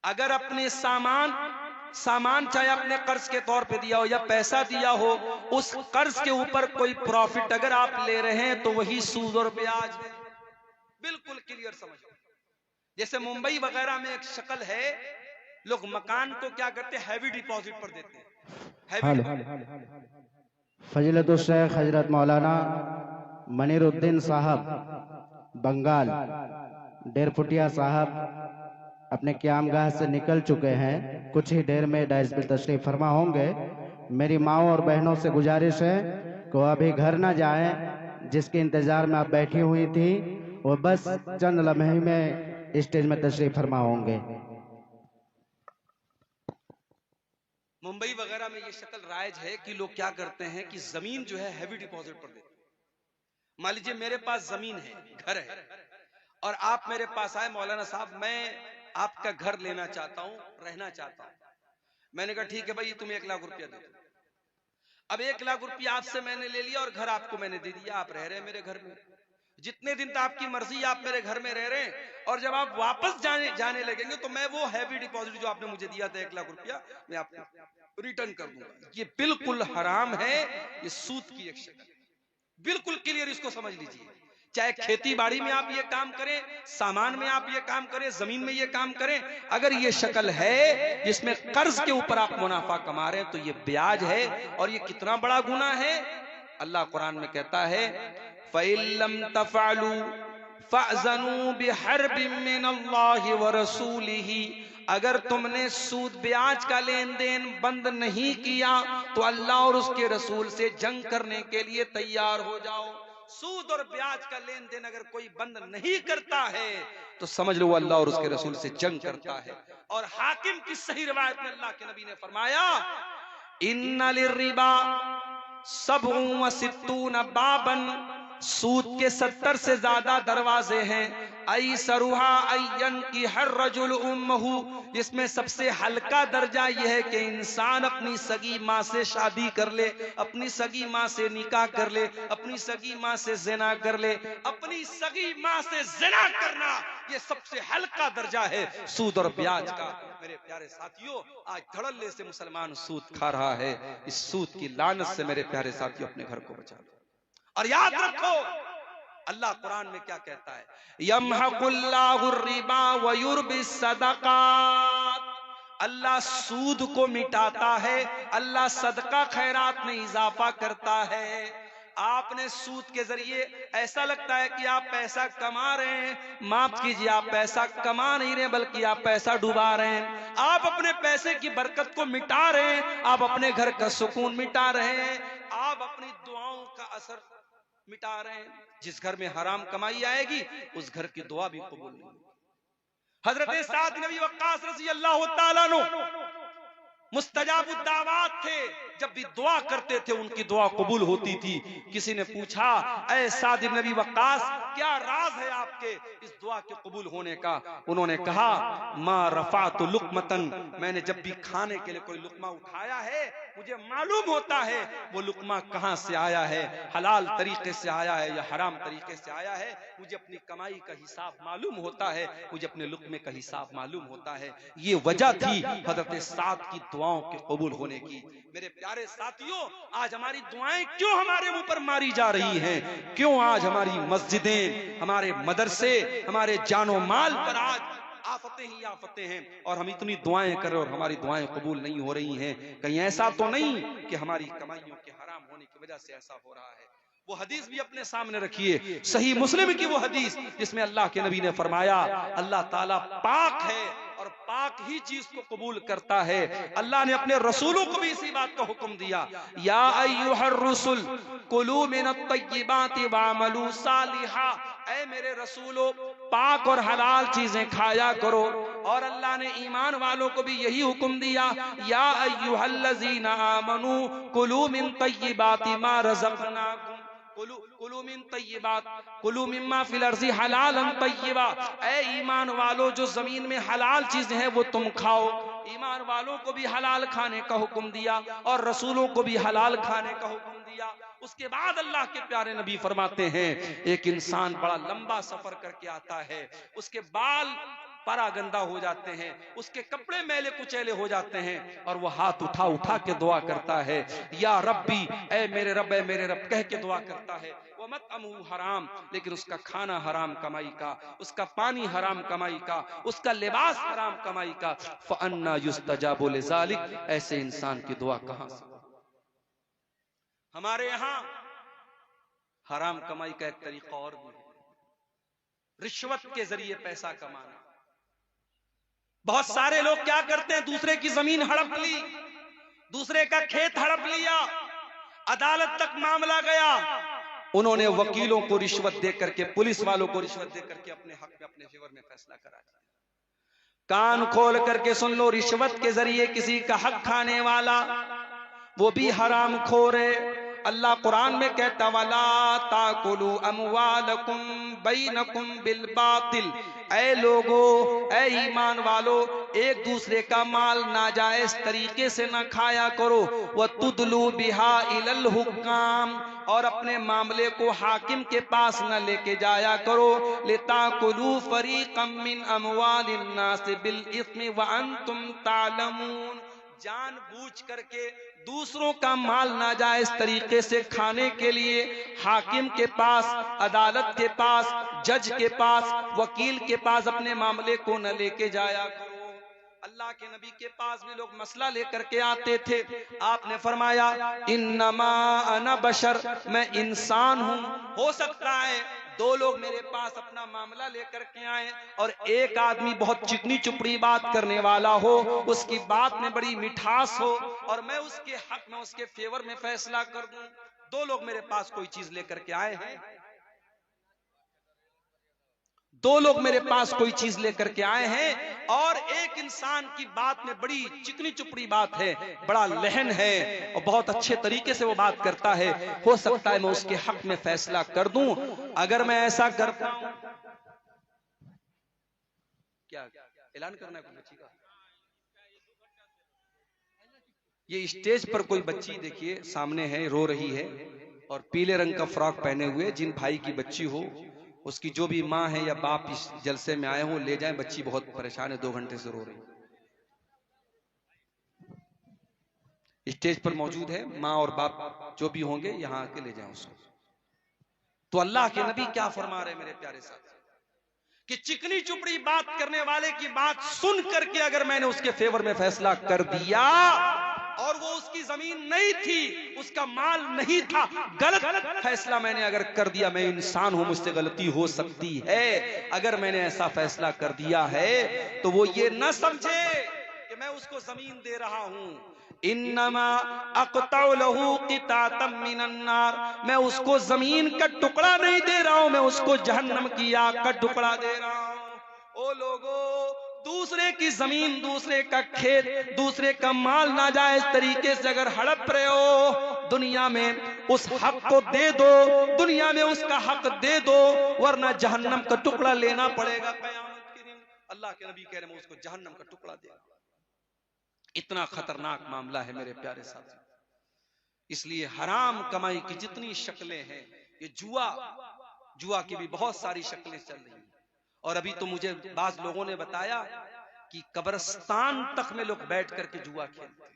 अगर अपने सामान चाहे अपने कर्ज के तौर पे दिया हो या पैसा दिया हो, उस कर्ज के ऊपर कोई प्रॉफिट अगर आप ले रहे हैं तो वही सूद और ब्याज है। बिल्कुल क्लियर समझो। जैसे मुंबई वगैरह में एक शक्ल है, लोग मकान को क्या करते हैं, हैवी डिपॉजिट पर देते हैं। फजीलतुल शेख हजरत मौलाना मनीरुद्दीन साहब बंगाल डेरपुटिया साहब अपने क़यामगाह से निकल चुके हैं। कुछ ही देर में डायस पर तशरीफ फरमा होंगे। मेरी माओ और बहनों से गुजारिश है कि अभी घर ना जाएं, जिसके इंतजार में आप बैठी हुई थी वो बस चंद लम्हे में स्टेज में तशरीफ फरमा होंगे। मुंबई वगैरह में ये शक्ल राइज है कि लोग क्या करते हैं कि जमीन जो है हैवी डिपॉजिट पर देते हैं। मान लीजिए मेरे पास जमीन है, घर है और आप मेरे पास आए, मौलाना साहब मैं आपका घर लेना चाहता हूं, रहना चाहता हूं। मैंने कहा ठीक है भाई, तुम 1 लाख रुपया दे दो। अब 1 लाख रुपया आपसे मैंने ले लिया और घर आपको मैंने दे दिया, आप रह रहे हैं मेरे घर में। जितने दिन तक आपकी मर्जी, आप मेरे घर में रह रहे हैं और जब आप वापस जाने लगेंगे तो मैं वो हैवी डिपॉजिट जो आपने मुझे दिया था 1 लाख रुपया, मैं आपको रिटर्न कर दूंगा। ये बिल्कुल हराम है, ये सूद की एक शक्ल। बिल्कुल क्लियर इसको समझ लीजिए चाहे खेती बाड़ी में आप ये काम करें, सामान में आप ये काम करें, जमीन में ये काम करें, अगर ये शक्ल है जिसमें कर्ज के ऊपर आप मुनाफा कमा रहे हैं तो ये ब्याज है। और ये कितना बड़ा गुनाह है। अल्लाह कुरान में कहता है फ़इल्लम तफ़अलू फ़अज़नू बिहर्बिम मिनल्लाहि व रसूलिही, अगर तुमने सूद ब्याज का लेन देन बंद नहीं किया तो अल्लाह और उसके रसूल से जंग करने के लिए तैयार हो जाओ। सूद और ब्याज का लेन देन अगर कोई बंद नहीं करता है तो समझ लो अल्लाह और उसके रसूल से जंग करता है। और हाकिम की सही रिवायत में अल्लाह के नबी ने फरमाया इन्ना लिर्रिबा सबउन व सित्तून बाबन, सूद के 70 से ज्यादा दरवाजे हैं। आई सरुहा अयन की हर रजुल उम्महू, इसमें सबसे हल्का दर्जा यह है कि इंसान अपनी सगी माँ से शादी कर ले, अपनी सगी माँ से निकाह कर ले, अपनी सगी माँ से ज़िना कर ले। अपनी सगी माँ से ज़िना करना यह सबसे हल्का दर्जा है सूद और ब्याज का। मेरे प्यारे साथियों, आज धड़ल्ले से मुसलमान सूद खा रहा है। इस सूद की लानत से मेरे प्यारे साथियों अपने घर को बचा लो। और याद रखो अल्लाह कुरान में क्या कहता है, यमहकुल्लाहु रिबा व युर्बिस सदकात, अल्लाह सूद को मिटाता है, अल्लाह सदका खैरात में इजाफा करता है। आपने सूद के जरिए ऐसा लगता है कि आप पैसा कमा रहे हैं, माफ कीजिए आप पैसा कमा नहीं रहे बल्कि आप पैसा डुबा रहे हैं। आप अपने पैसे की बरकत को मिटा रहे हैं, आप अपने घर का सुकून मिटा रहे हैं, आप अपनी दुआओं का असर मिटा रहे हैं। जिस घर में हराम कमाई आएगी उस घर की दुआ भी कबूल नहीं होगी। हजरत साद नबी वक्कास रज़ी अल्लाह तआला अन्हु मुस्तजाबुद दावात थे, जब भी दुआ करते थे उनकी दुआ कबूल होती थी। किसी ने पूछा ऐ साद नबी वक्कास क्या राज है आपके इस दुआ के कबूल होने का? उन्होंने कहा मा रफ़अतु लुक़मतन, मैंने जब भी खाने के लिए कोई लुक़मा उठाया है मुझे मालूम होता है वो लुक़मा कहां से आया है, हलाल तरीके से आया है या हराम तरीके से आया है। मुझे अपनी कमाई का हिसाब मालूम होता है, मुझे अपने लुक़मे का हिसाब मालूम होता है। ये वजह थी हज़रत साद की दुआओं के कबूल होने की। मेरे प्यारे साथियों, आज हमारी दुआएं क्यों हमारे मुंह पर मारी जा रही हैं? क्यों आज हमारी मस्जिदें, हमारे मदरसे, हमारे जानो माल पर आज आफतें ही आफतें हैं और हम इतनी दुआएं कर रहे और हमारी दुआएं कबूल नहीं हो रही हैं? कहीं ऐसा तो नहीं कि हमारी कमाइयों के हराम होने की वजह से ऐसा हो रहा है? वो हदीस भी अपने सामने रखिए, सही मुस्लिम की वो हदीस जिसमें अल्लाह के नबी ने फरमाया अल्लाह ताला पाक है और पाक ही चीज को कबूल करता है। अल्लाह ने अपने रसूलों को भी इसी बात का हुक्म दिया, या अय्युहर रसूल कुलू मिनत तय्यिबाति वअमलू सालिहा, ऐ मेरे रसूलों पाक और हलाल चीजें खाया करो। और अल्लाह ने ईमान वालों को भी यही हुक्म दिया, या अय्युहल्लज़ीना आमनू कुलू मिन तय्यिबाति मा रज़क़नाकुम कुलू मिन तय्यिबात कुलू मिम्मा फिल अर्ज़ि हलालन तय्यिबा, ऐ ईमान वालों जो जमीन में हलाल चीजें हैं वो तुम खाओ। ईमान वालों को भी हलाल खाने का हुक्म दिया और रसूलों को भी हलाल खाने का हुक्म दिया। उसके बाद अल्लाह के प्यारे नबी फरमाते हैं एक इंसान बड़ा लंबा सफर करके आता है, उसके बाल परागंदा हो जाते हैं, उसके कपड़े मैले कुचैले हो जाते हैं और वो हाथ उठा उठा के दुआ करता है, या रब्बी, ऐ मेरे रब, ऐ मेरे रब कह के दुआ करता है। वो मत अमू हराम, लेकिन उसका खाना हराम कमाई का, उसका पानी हराम कमाई का, उसका लिबास हराम कमाई का। फअन्ना युस्तजाबु लिज़ालिक, ऐसे इंसान की दुआ कहां से? हमारे यहां हराम कमाई का एक तरीका और भी है, रिश्वत के जरिए पैसा कमाना। बहुत सारे लोग क्या करते हैं, दूसरे की जमीन हड़प ली, दूसरे का खेत हड़प लिया, अदालत तक मामला गया, उन्होंने वकीलों को रिश्वत दे करके, पुलिस वालों को रिश्वत दे करके अपने हक में, अपने फेवर में फैसला करा दिया। कान खोल करके सुन लो, रिश्वत के जरिए किसी का हक खाने वाला वो भी हराम खोर है। अल्लाह कुरान में कहता वला ताकुलू अमवालकुम बैनकुम बिल बातिल, ऐ लोगो, ऐ ईमान वालो, एक दूसरे का माल नाजायज तरीके से न खाया करो। व तुदलू बिहा इलल हुक्काम, और अपने मामले को हाकिम के पास न लेके जाया करो। लिताकुलू फरीक़म मिन अमवालिन नास बिल इस्मि व अंतुम तालमून, जानबूझ करके दूसरों का माल नाजायज तरीके से खाने के लिए हाकिम के पास, अदालत के पास, जज के पास, वकील के पास अपने मामले को न लेके जाया करो। अल्लाह के नबी के पास भी लोग मसला लेकर के आते थे। आपने फरमाया इन्नमा अना बशर, मैं इंसान हूं। हो सकता है दो लोग मेरे पास अपना मामला लेकर के आए और एक आदमी बहुत चिकनी चुपड़ी बात करने वाला हो, उसकी बात में बड़ी मिठास हो और मैं उसके हक में, उसके फेवर में फैसला कर दूं। दो लोग मेरे पास कोई चीज लेकर के आए हैं, दो लोग मेरे पास कोई चीज लेकर के आए हैं और एक इंसान की बात में बड़ी चिकनी चुपड़ी बात है, बड़ा लहन है और बहुत अच्छे तरीके से वो बात करता है। हो सकता है मैं उसके हक में फैसला कर दूं। अगर मैं ऐसा करता हूं, क्या ऐलान करना है कोई बच्ची का? ये स्टेज पर कोई बच्ची देखिए सामने है, रो रही है और पीले रंग का फ्रॉक पहने हुए। जिन भाई की बच्ची हो, उसकी जो भी माँ है या बाप इस जलसे में आए हो, ले जाएं। बच्ची बहुत परेशान है, 2 घंटे से रो रही। स्टेज पर मौजूद है, माँ और बाप जो भी होंगे यहां आके ले जाएं उसको। तो अल्लाह के नबी क्या फरमा रहे मेरे प्यारे साथी कि चिकनी चुपड़ी बात करने वाले की बात सुन करके अगर मैंने उसके फेवर में फैसला कर दिया और वो उसकी जमीन नहीं थी, उसका माल नहीं था, गलत फैसला मैंने अगर कर दिया, मैं इंसान हूं, मुझसे गलती हो सकती है। अगर मैंने ऐसा फैसला कर दिया है तो वो ये न समझे कि मैं उसको जमीन दे रहा हूं। इन्नमा अक़तउ लहू क़ितातम मिनन नार, मैं उसको जमीन का टुकड़ा नहीं दे रहा हूं, मैं उसको जहन्नम की आग का टुकड़ा दे रहा हूं। ओ लोगो, दूसरे की जमीन, दूसरे का खेत, दूसरे का माल नाजायज तरीके से अगर हड़प रहे हो, दुनिया में उस हक को दे दो, दुनिया में उसका हक दे दो, वरना जहन्नम का टुकड़ा लेना पड़ेगा क़यामत के दिन। अल्लाह के नबी कह रहे हैं, मैं उसको जहन्नम का टुकड़ा देगा। इतना खतरनाक मामला है मेरे प्यारे साथी। इसलिए हराम कमाई की जितनी शक्लें हैं, ये जुआ की भी बहुत सारी शक्लें चल रही हैं। और अभी तो मुझे बाज लोगों ने बताया कि कब्रिस्तान तक में लोग बैठ करके जुआ खेलते हैं।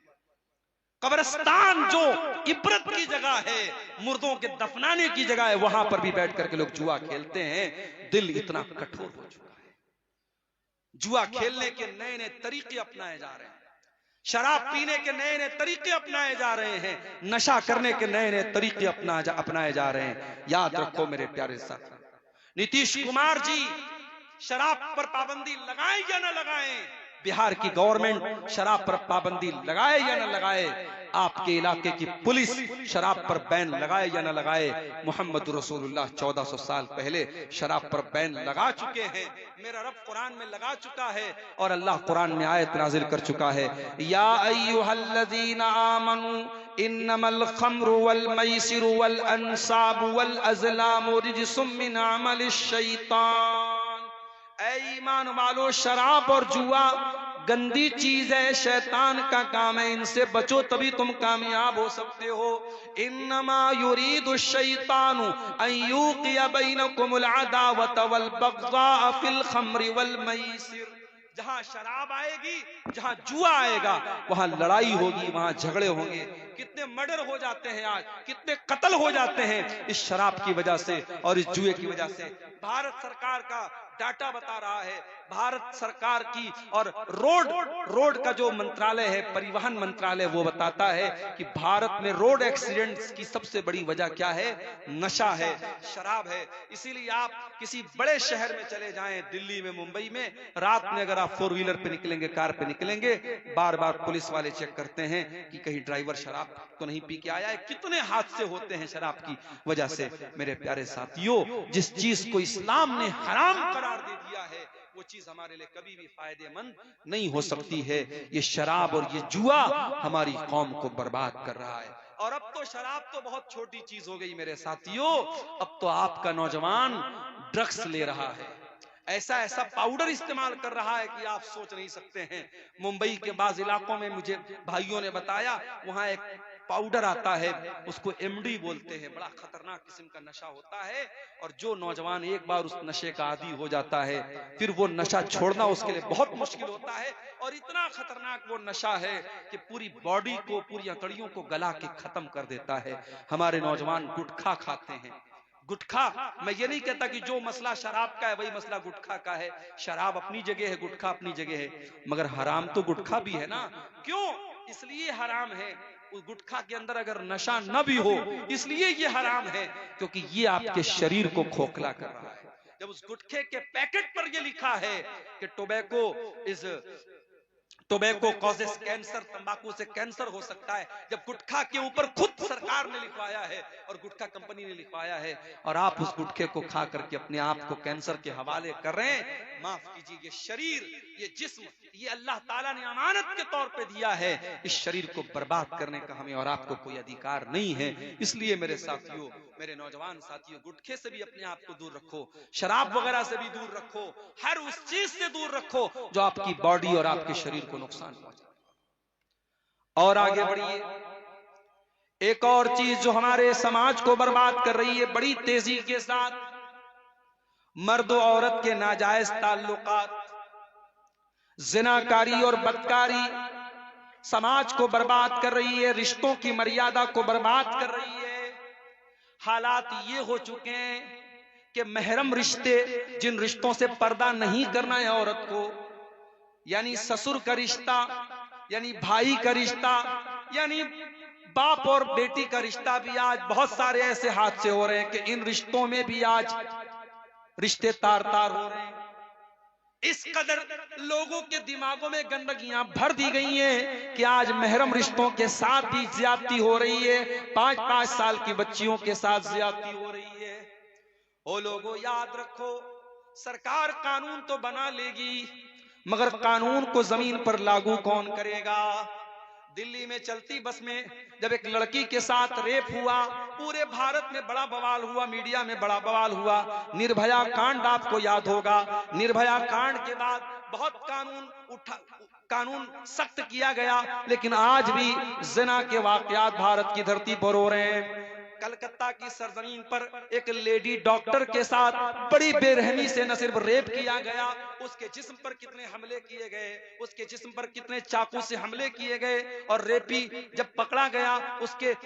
कब्रिस्तान जो इबरत की जगह है, मुर्दों के दफनाने की जगह है, वहां पर भी बैठ करके लोग जुआ खेलते हैं। दिल इतना कठोर हो चुका है। जुआ खेलने के नए नए तरीके अपनाए जा रहे हैं, शराब पीने के नए नए तरीके अपनाए जा रहे हैं, नशा करने के नए नए तरीके अपनाए जा रहे हैं। याद रखो मेरे प्यारे साथी, नीतीश कुमार जी शराब पर पाबंदी लगाएं या न लगाएं, बिहार की गवर्नमेंट शराब पर पाबंदी लगाए या न लगाए, आपके इलाके की पुलिस शराब पर बैन लगाए या न लगाए, मोहम्मद रसूलुल्लाह 1400 साल पहले शराब पर बैन लगा चुके हैं। मेरा रब कुरान में लगा चुका है और अल्लाह कुरान में आयत नाजिल कर चुका है, या अय्युहल्लज़ीना आमनू इन्नमल खम्रु वल मैसिरु वल अंसाबु वल अज़लामु रिज्सुम मिन अमलिश शैतान। ऐ ईमान वालो, शराब और जुआ गंदी चीज है, शैतान का काम है, इनसे बचो तभी तुम कामयाब हो सकते हो। इन्नमा युरीदु शैतानु अन युक़िया बैनकुमुल अदावत वल बग़ज़ा फिल खम्रि वल मैसिर। जहां शराब आएगी, जहां जुआ आएगा, वहां लड़ाई होगी, वहां झगड़े होंगे। कितने मर्डर हो जाते हैं आज, कितने कत्ल हो जाते हैं इस शराब की वजह से और इस जुए की वजह से। भारत सरकार का डाटा बता रहा है, भारत सरकार की और रोड का जो मंत्रालय है, परिवहन मंत्रालय, वो बताता है कि भारत में रोड एक्सीडेंट्स की सबसे बड़ी वजह क्या है? नशा है, शराब है। इसीलिए आप किसी बड़े शहर में चले जाएं, दिल्ली में, मुंबई में, रात में अगर आप 4 व्हीलर पे निकलेंगे, कार पे निकलेंगे, बार बार पुलिस वाले चेक करते हैं कि कहीं ड्राइवर शराब तो नहीं पी के आया है। कितने हादसे होते हैं शराब की वजह से। मेरे प्यारे साथियों, जिस चीज को इस्लाम ने हराम करार दे दिया है, वो चीज हमारे लिए कभी भी फायदेमंद नहीं हो सकती है। ये शराब और ये जुआ हमारी कौम को बर्बाद कर रहा है। और अब तो शराब तो बहुत छोटी चीज हो गई मेरे साथियों, अब तो आपका नौजवान ड्रग्स ले रहा है, ऐसा पाउडर इस्तेमाल कर रहा है कि आप सोच नहीं सकते हैं। मुंबई के बाज इलाकों में मुझे भाइयों ने बताया, वहां एक पाउडर आता है, उसको एमडी बोलते हैं। बड़ा खतरनाक किस्म का नशा होता है, और जो नौजवान एक बार उस नशे का आदी हो जाता है, फिर वो नशा छोड़ना उसके लिए बहुत मुश्किल होता है। और इतना खतरनाक वो नशा है कि पूरी बॉडी को, पूरी अंतड़ियों को गला के खत्म कर देता है। हमारे नौजवान गुटखा खाते हैं। गुटखा, मैं ये नहीं कहता कि जो मसला शराब का है वही मसला गुटखा का है। शराब अपनी जगह है, गुटखा अपनी जगह है, मगर हराम तो गुटखा भी है ना। क्यों? इसलिए हराम है। उस गुटखा के अंदर अगर नशा न भी हो, इसलिए ये हराम है क्योंकि ये आपके शरीर को खोखला कर रहा है। जब उस गुटखे के पैकेट पर ये लिखा है कि टोबैको कॉजेस कैंसर, तंबाकू से कैंसर हो सकता है, जब गुटखा के ऊपर खुद सरकार ने लिखवाया है और गुटखा कंपनी ने लिखवाया है, और आप उस गुटखे को खा करके अपने आप को कैंसर के हवाले कर रहे हैं। माफ कीजिए, ये शरीर, ये जिस्म, ये अल्लाह ताला ने अमानत के तौर पे दिया है। इस शरीर को बर्बाद करने का हमें और आपको कोई अधिकार नहीं है। इसलिए मेरे साथियों, मेरे नौजवान साथियों, गुटखे से भी अपने आप को दूर रखो, शराब वगैरह से भी दूर रखो, हर उस चीज से दूर रखो जो आपकी बॉडी और आपके शरीर को नुकसान पहुंचाए। और आगे बढ़िए, एक और चीज जो हमारे समाज को बर्बाद कर रही है बड़ी तेजी के साथ, मर्द और औरत के नाजायज ताल्लुकात, जिनाकारी और बदकारी समाज को बर्बाद कर रही है, रिश्तों की मर्यादा को बर्बाद कर रही है। हालात ये हो चुके हैं कि महरम रिश्ते, जिन रिश्तों से पर्दा नहीं करना है औरत को, यानी ससुर का रिश्ता, यानी भाई का रिश्ता, यानी बाप और बेटी का रिश्ता, भी आज बहुत सारे ऐसे हादसे हो रहे हैं कि इन रिश्तों में भी आज रिश्ते तार तार हो रहे हैं। इस कदर लोगों के दिमागों में गंदगियां भर दी गई हैं कि आज महरम रिश्तों के साथ भी ज्यादती हो रही है, 5-5 साल की बच्चियों के साथ ज्यादती हो रही है। ओ लोगों, याद रखो, सरकार कानून तो बना लेगी, मगर कानून को जमीन पर लागू कौन करेगा? दिल्ली में चलती बस में जब एक लड़की के साथ रेप हुआ, पूरे भारत में बड़ा बवाल हुआ, मीडिया में बड़ा बवाल हुआ। निर्भया कांड आपको याद होगा। निर्भया कांड के बाद बहुत कानून सख्त किया गया, लेकिन आज भी जिना के वाकयात भारत की धरती पर हो रहे हैं। कलकत्ता की सरजमीन पर एक लेडी डॉक्टर के साथ बड़ी बेरहमी से न सिर्फ रेप किया गया, उसके जिस्म पर कितने हमले किए गए, उसके जिस्म पर कितने चाकू से हमले किए गए, और रेपी जब पकड़ा गया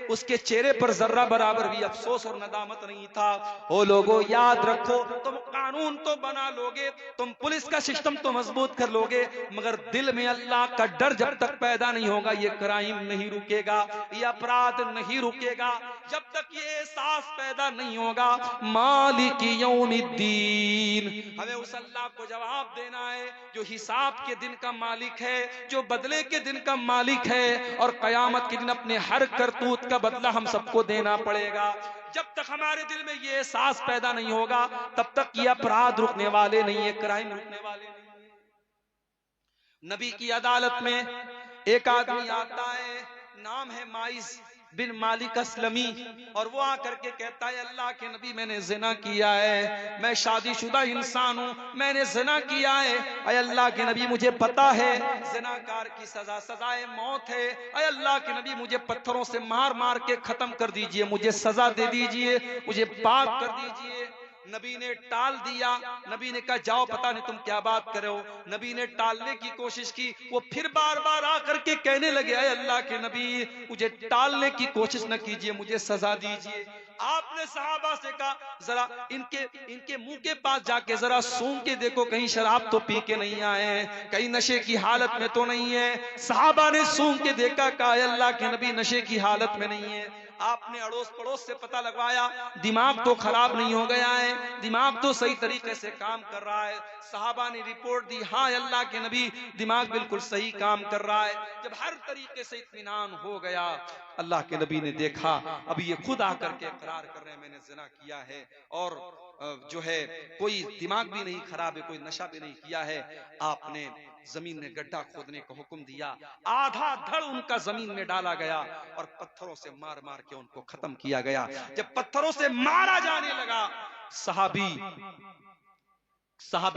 उसके चेहरे पर जर्रा बराबर भी अफसोस और नदामत नहीं था। ओ लोगों, याद रखो, तुम कानून तो बना लोगे, तुम पुलिस का सिस्टम तो मजबूत कर लोगे, मगर दिल में अल्लाह का डर जब तक पैदा नहीं होगा, ये क्राइम नहीं रुकेगा, ये अपराध नहीं रुकेगा। जब तक ये एहसास पैदा नहीं होगा, मालिक यौमिद्दीन, हमें उस अल्लाह को जवाब देना है जो हिसाब के दिन का मालिक है, जो बदले के दिन का मालिक है, और कयामत के दिन अपने हर करतूत का बदला हम सबको देना पड़ेगा। जब तक हमारे दिल में ये एहसास पैदा नहीं होगा, तब तक ये अपराध रुकने वाले नहीं है, क्राइम रुकने वाले नहीं है। नबी की अदालत में एक आदमी आता है, नाम है माइस बिन मालिक असलमी, और वो आकर के कहता है, अल्लाह के नबी, मैंने जिना किया है, मैं शादीशुदा इंसान हूं, मैंने जिना किया है। अय अल्लाह के नबी, मुझे पता है जिनाकार की सजाए मौत है। अय अल्लाह के नबी, मुझे पत्थरों से मार मार के खत्म कर दीजिए, मुझे सजा दे दीजिए, मुझे पाक कर दीजिए। नबी ने टाल दिया। नबी ने कहा, जाओ, पता नहीं तुम क्या बात कर रहे हो। नबी ने टालने की कोशिश की, वो फिर बार बार आकर के कहने लगे, अरे अल्लाह के नबी, मुझे टालने की कोशिश न कीजिए, मुझे सजा दीजिए। आपने सहाबा से कहा, जरा इनके मुंह के पास जाके जरा सूंघ के देखो, कहीं शराब तो पी के नहीं आए हैं, कहीं नशे की हालत में तो नहीं है। सहाबा ने सूंघ के देखा, कहा, अल्लाह के नबी, नशे की हालत में नहीं है। आपने अड़ोस पड़ोस से पता लगवाया, दिमाग तो खराब नहीं हो गया है, दिमाग तो सही तरीके से काम कर रहा है। सहाबा ने रिपोर्ट दी, हाँ अल्लाह के नबी, दिमाग बिल्कुल सही काम कर रहा है। जब हर तरीके से इत्मीनान हो गया, अल्लाह के नबी ने देखा, अभी ये खुद आकर के इकरार कर रहे हैं, मैंने जिना किया है, और जो है कोई दिमाग भी नहीं खराब है, कोई नशा भी नहीं किया है। आपने जमीन में गड्ढा खोदने का हुक्म दिया, आधा धड़ उनका जमीन में डाला गया, और पत्थरों से मार मार के उनको खत्म किया गया। जब पत्थरों से मारा जाने लगा, सहाबी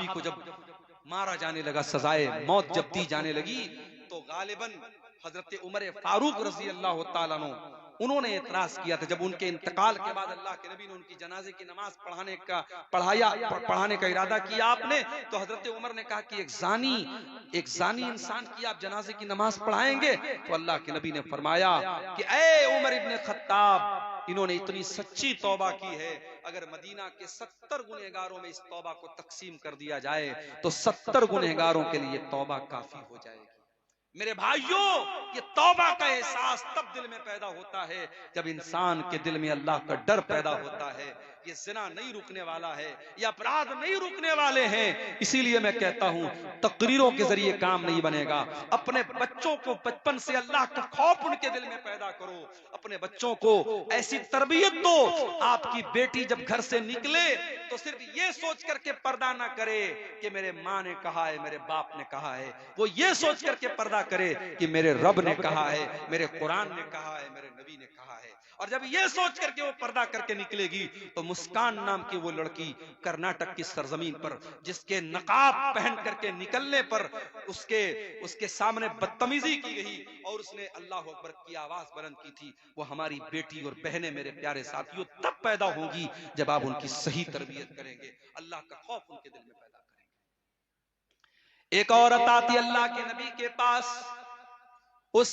को जब मारा जाने लगा, सजाए मौत जब दी जाने लगी, तो गालिबन हजरत उमर फारूक रजी अल्लाह ताला अन्हु उन्होंने एतराज किया था। जब उनके इंतकाल के बाद अल्लाह के नबी ने उनकी जनाजे की नमाज पढ़ाने का इरादा किया आपने, तो हजरत उमर ने कहा कि एक जानी इंसान की आप जनाजे की नमाज पढ़ाएंगे? तो अल्लाह के नबी ने फरमाया कि ए उमर इब्ने खत्ताब, इन्होंने इतनी सच्ची तौबा की है, अगर मदीना के 70 गुनहगारों में इस तौबा को तकसीम कर दिया जाए तो 70 गुनहगारों के लिए तौबा काफी हो जाएगी। मेरे भाइयों, ये तौबा का एहसास तब दिल में पैदा होता है जब इंसान के दिल में अल्लाह का डर पैदा होता है। ये ज़िना नहीं रुकने वाला है, ये अपराध नहीं रुकने वाले हैं। इसीलिए मैं कहता हूं तकरीरों के जरिए काम नहीं बनेगा। अपने बच्चों को बचपन से अल्लाह का खौफ उनके दिल में पैदा करो, अपने बच्चों को ऐसी तरबियत दो। आपकी बेटी जब घर से निकले तो सिर्फ ये सोच करके पर्दा ना करे कि मेरे माँ ने कहा है, मेरे बाप ने कहा है, वो ये सोच करके पर्दा करे कि मेरे रब ने कहा है, मेरे कुरान ने कहा है, मेरे नबी ने कहा है। और जब ये सोच करके वो पर्दा करके निकलेगी तो मुस्कान नाम की वो लड़की कर्नाटक की सरजमीन पर, जिसके नकाब पहन करके निकलने पर उसके सामने बदतमीजी की गई और उसने अल्लाह अकबर की आवाज बुलंद की थी, वो हमारी बेटी और बहनें मेरे प्यारे साथियों तब पैदा होंगी जब आप उनकी सही तरबियत करेंगे, अल्लाह का खौफ उनके दिल में पैदा करेंगे। एक औरत आती अल्लाह के नबी के पास, उस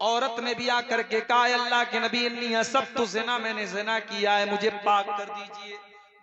औरत ने भी आकर के कहा अल्लाह के नबी इन्नी सब तो ज़िना, मैंने ज़िना किया है, मुझे पाक कर दीजिए।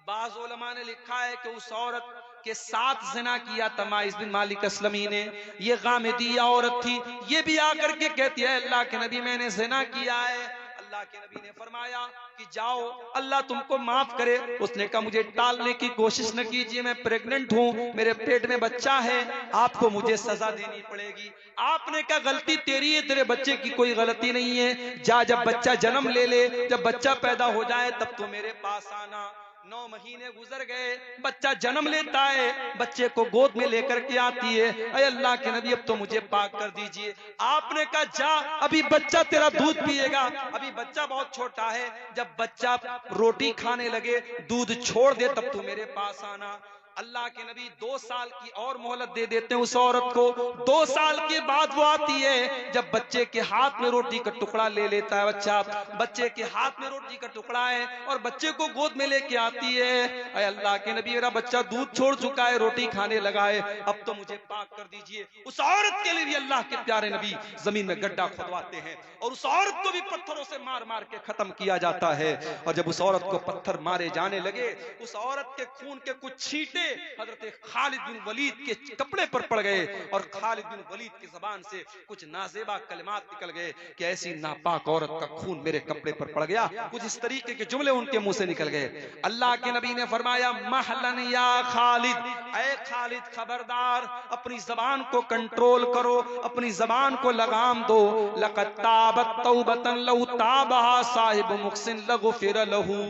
बाज़ उलमा ने लिखा है कि उस औरत के साथ ज़िना किया था माइज़ बिन मालिक अस्लमी ने। ये गामिदिया औरत थी, ये भी आकर के कहती है अल्लाह के नबी मैंने ज़िना किया है। अल्लाह के नबी ने फरमाया कि जाओ अल्लाह तुमको माफ करे। उसने कहा मुझे टालने की कोशिश न कीजिए, मैं प्रेग्नेंट हूँ, मेरे पेट में बच्चा है, आपको मुझे सजा देनी पड़ेगी। आपने कहा गलती तेरी है, तेरे बच्चे की कोई गलती नहीं है, जा जब बच्चा जन्म ले, जब बच्चा पैदा हो जाए तब तो मेरे पास आना। 9 महीने गुजर गए, बच्चा जन्म लेता है, बच्चे को गोद में लेकर के आती है, अरे अल्लाह के नबी अब तो मुझे पाक कर दीजिए। आपने कहा जा अभी बच्चा तेरा दूध पिएगा, अभी बच्चा बहुत छोटा है, जब बच्चा रोटी खाने लगे दूध छोड़ दे तब तू मेरे पास आना। अल्लाह के नबी 2 साल की और मोहलत दे देते हैं उस औरत को। 2 साल के बाद वो आती है, जब बच्चे के हाथ में रोटी का टुकड़ा ले लेता है बच्चा, बच्चे के हाथ में रोटी का टुकड़ा है और बच्चे को गोद में लेके आती है, अरे अल्लाह के नबी मेरा बच्चा दूध छोड़ चुका है, रोटी खाने लगा है, अब तो मुझे पाक कर दीजिए। उस औरत के लिए भी अल्लाह के प्यारे नबी जमीन में गड्ढा खुदवाते हैं और उस औरत को भी पत्थरों से मार मार के खत्म किया जाता है। और जब उस औरत को पत्थर मारे जाने लगे, उस औरत के खून के कुछ छींटे हजरत खालिद बिन वलीद के कपड़े पर पड़ गए और खालिद बिन वलीद की जबान से कुछ नाजेबा कलिमात निकल गए कि ऐसी नापाक औरत का खून मेरे कपड़े पर पड़ गया, कुछ इस तरीके के जुमले उनके मुंह से निकल गए। अल्लाह के नबी ने फरमाया महलन या खालिद, ऐ खालिद खबरदार, अपनी जबान को कंट्रोल करो, अपनी जबान को लगाम दो। लक़द ताबत तौबतन लौ ताबहा साहिब मुहसिन लगुफिर लहू।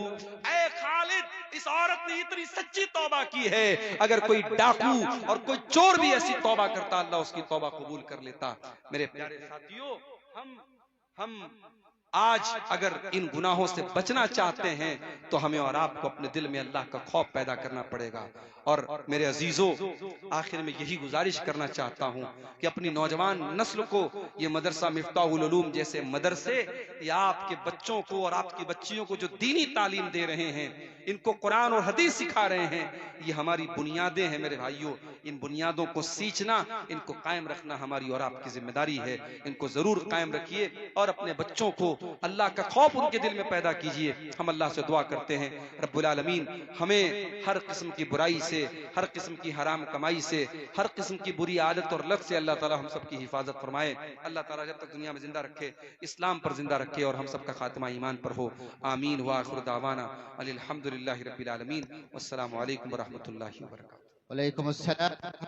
ऐ खालिद, इस औरत ने इतनी सच्ची तौबा की है, अगर कोई डाकू और कोई चोर भी ऐसी तौबा करता अल्लाह उसकी तौबा कबूल कर लेता। मेरे प्यारे साथियों, हम आज अगर इन गुनाहों से बचना चाहते हैं तो हमें और आपको अपने दिल में अल्लाह का खौफ पैदा करना पड़ेगा। और मेरे अजीजों, आखिर में यही गुजारिश करना चाहता हूं कि अपनी नौजवान नस्ल को ये मदरसा मिफ्ताहुल उलूम जैसे मदरसे या आपके बच्चों को और आपकी बच्चियों को जो दीनी तालीम दे रहे हैं, इनको कुरान और हदीस सिखा रहे हैं, ये हमारी बुनियादें हैं। मेरे भाइयों, इन बुनियादों को सींचना, इनको कायम रखना हमारी और आपकी जिम्मेदारी है। इनको जरूर कायम रखिए और अपने बच्चों को अल्लाह का खौफ उनके दिल में पैदा कीजिए। हम अल्लाह से दुआ करते हैं रब्बुल आलमीन हमें हर किस्म की बुराई से, हर किस्म की हराम कमाई से, हर किस्म की बुरी आदत और लत से अल्लाह ताला हम सब की हिफाजत फरमाए। अल्लाह ताला जब तक दुनिया में जिंदा रखे, इस्लाम पर जिंदा रखे और हम सब का खात्मा ईमान पर हो। आमीन व आखिर दावाना अल्हम्दुलिल्लाहि रब्बिल आलमीन। वस्सलामु अलैकुम व रहमतुल्लाहि व बरकातुहू। वालेकुम अस्सलाम।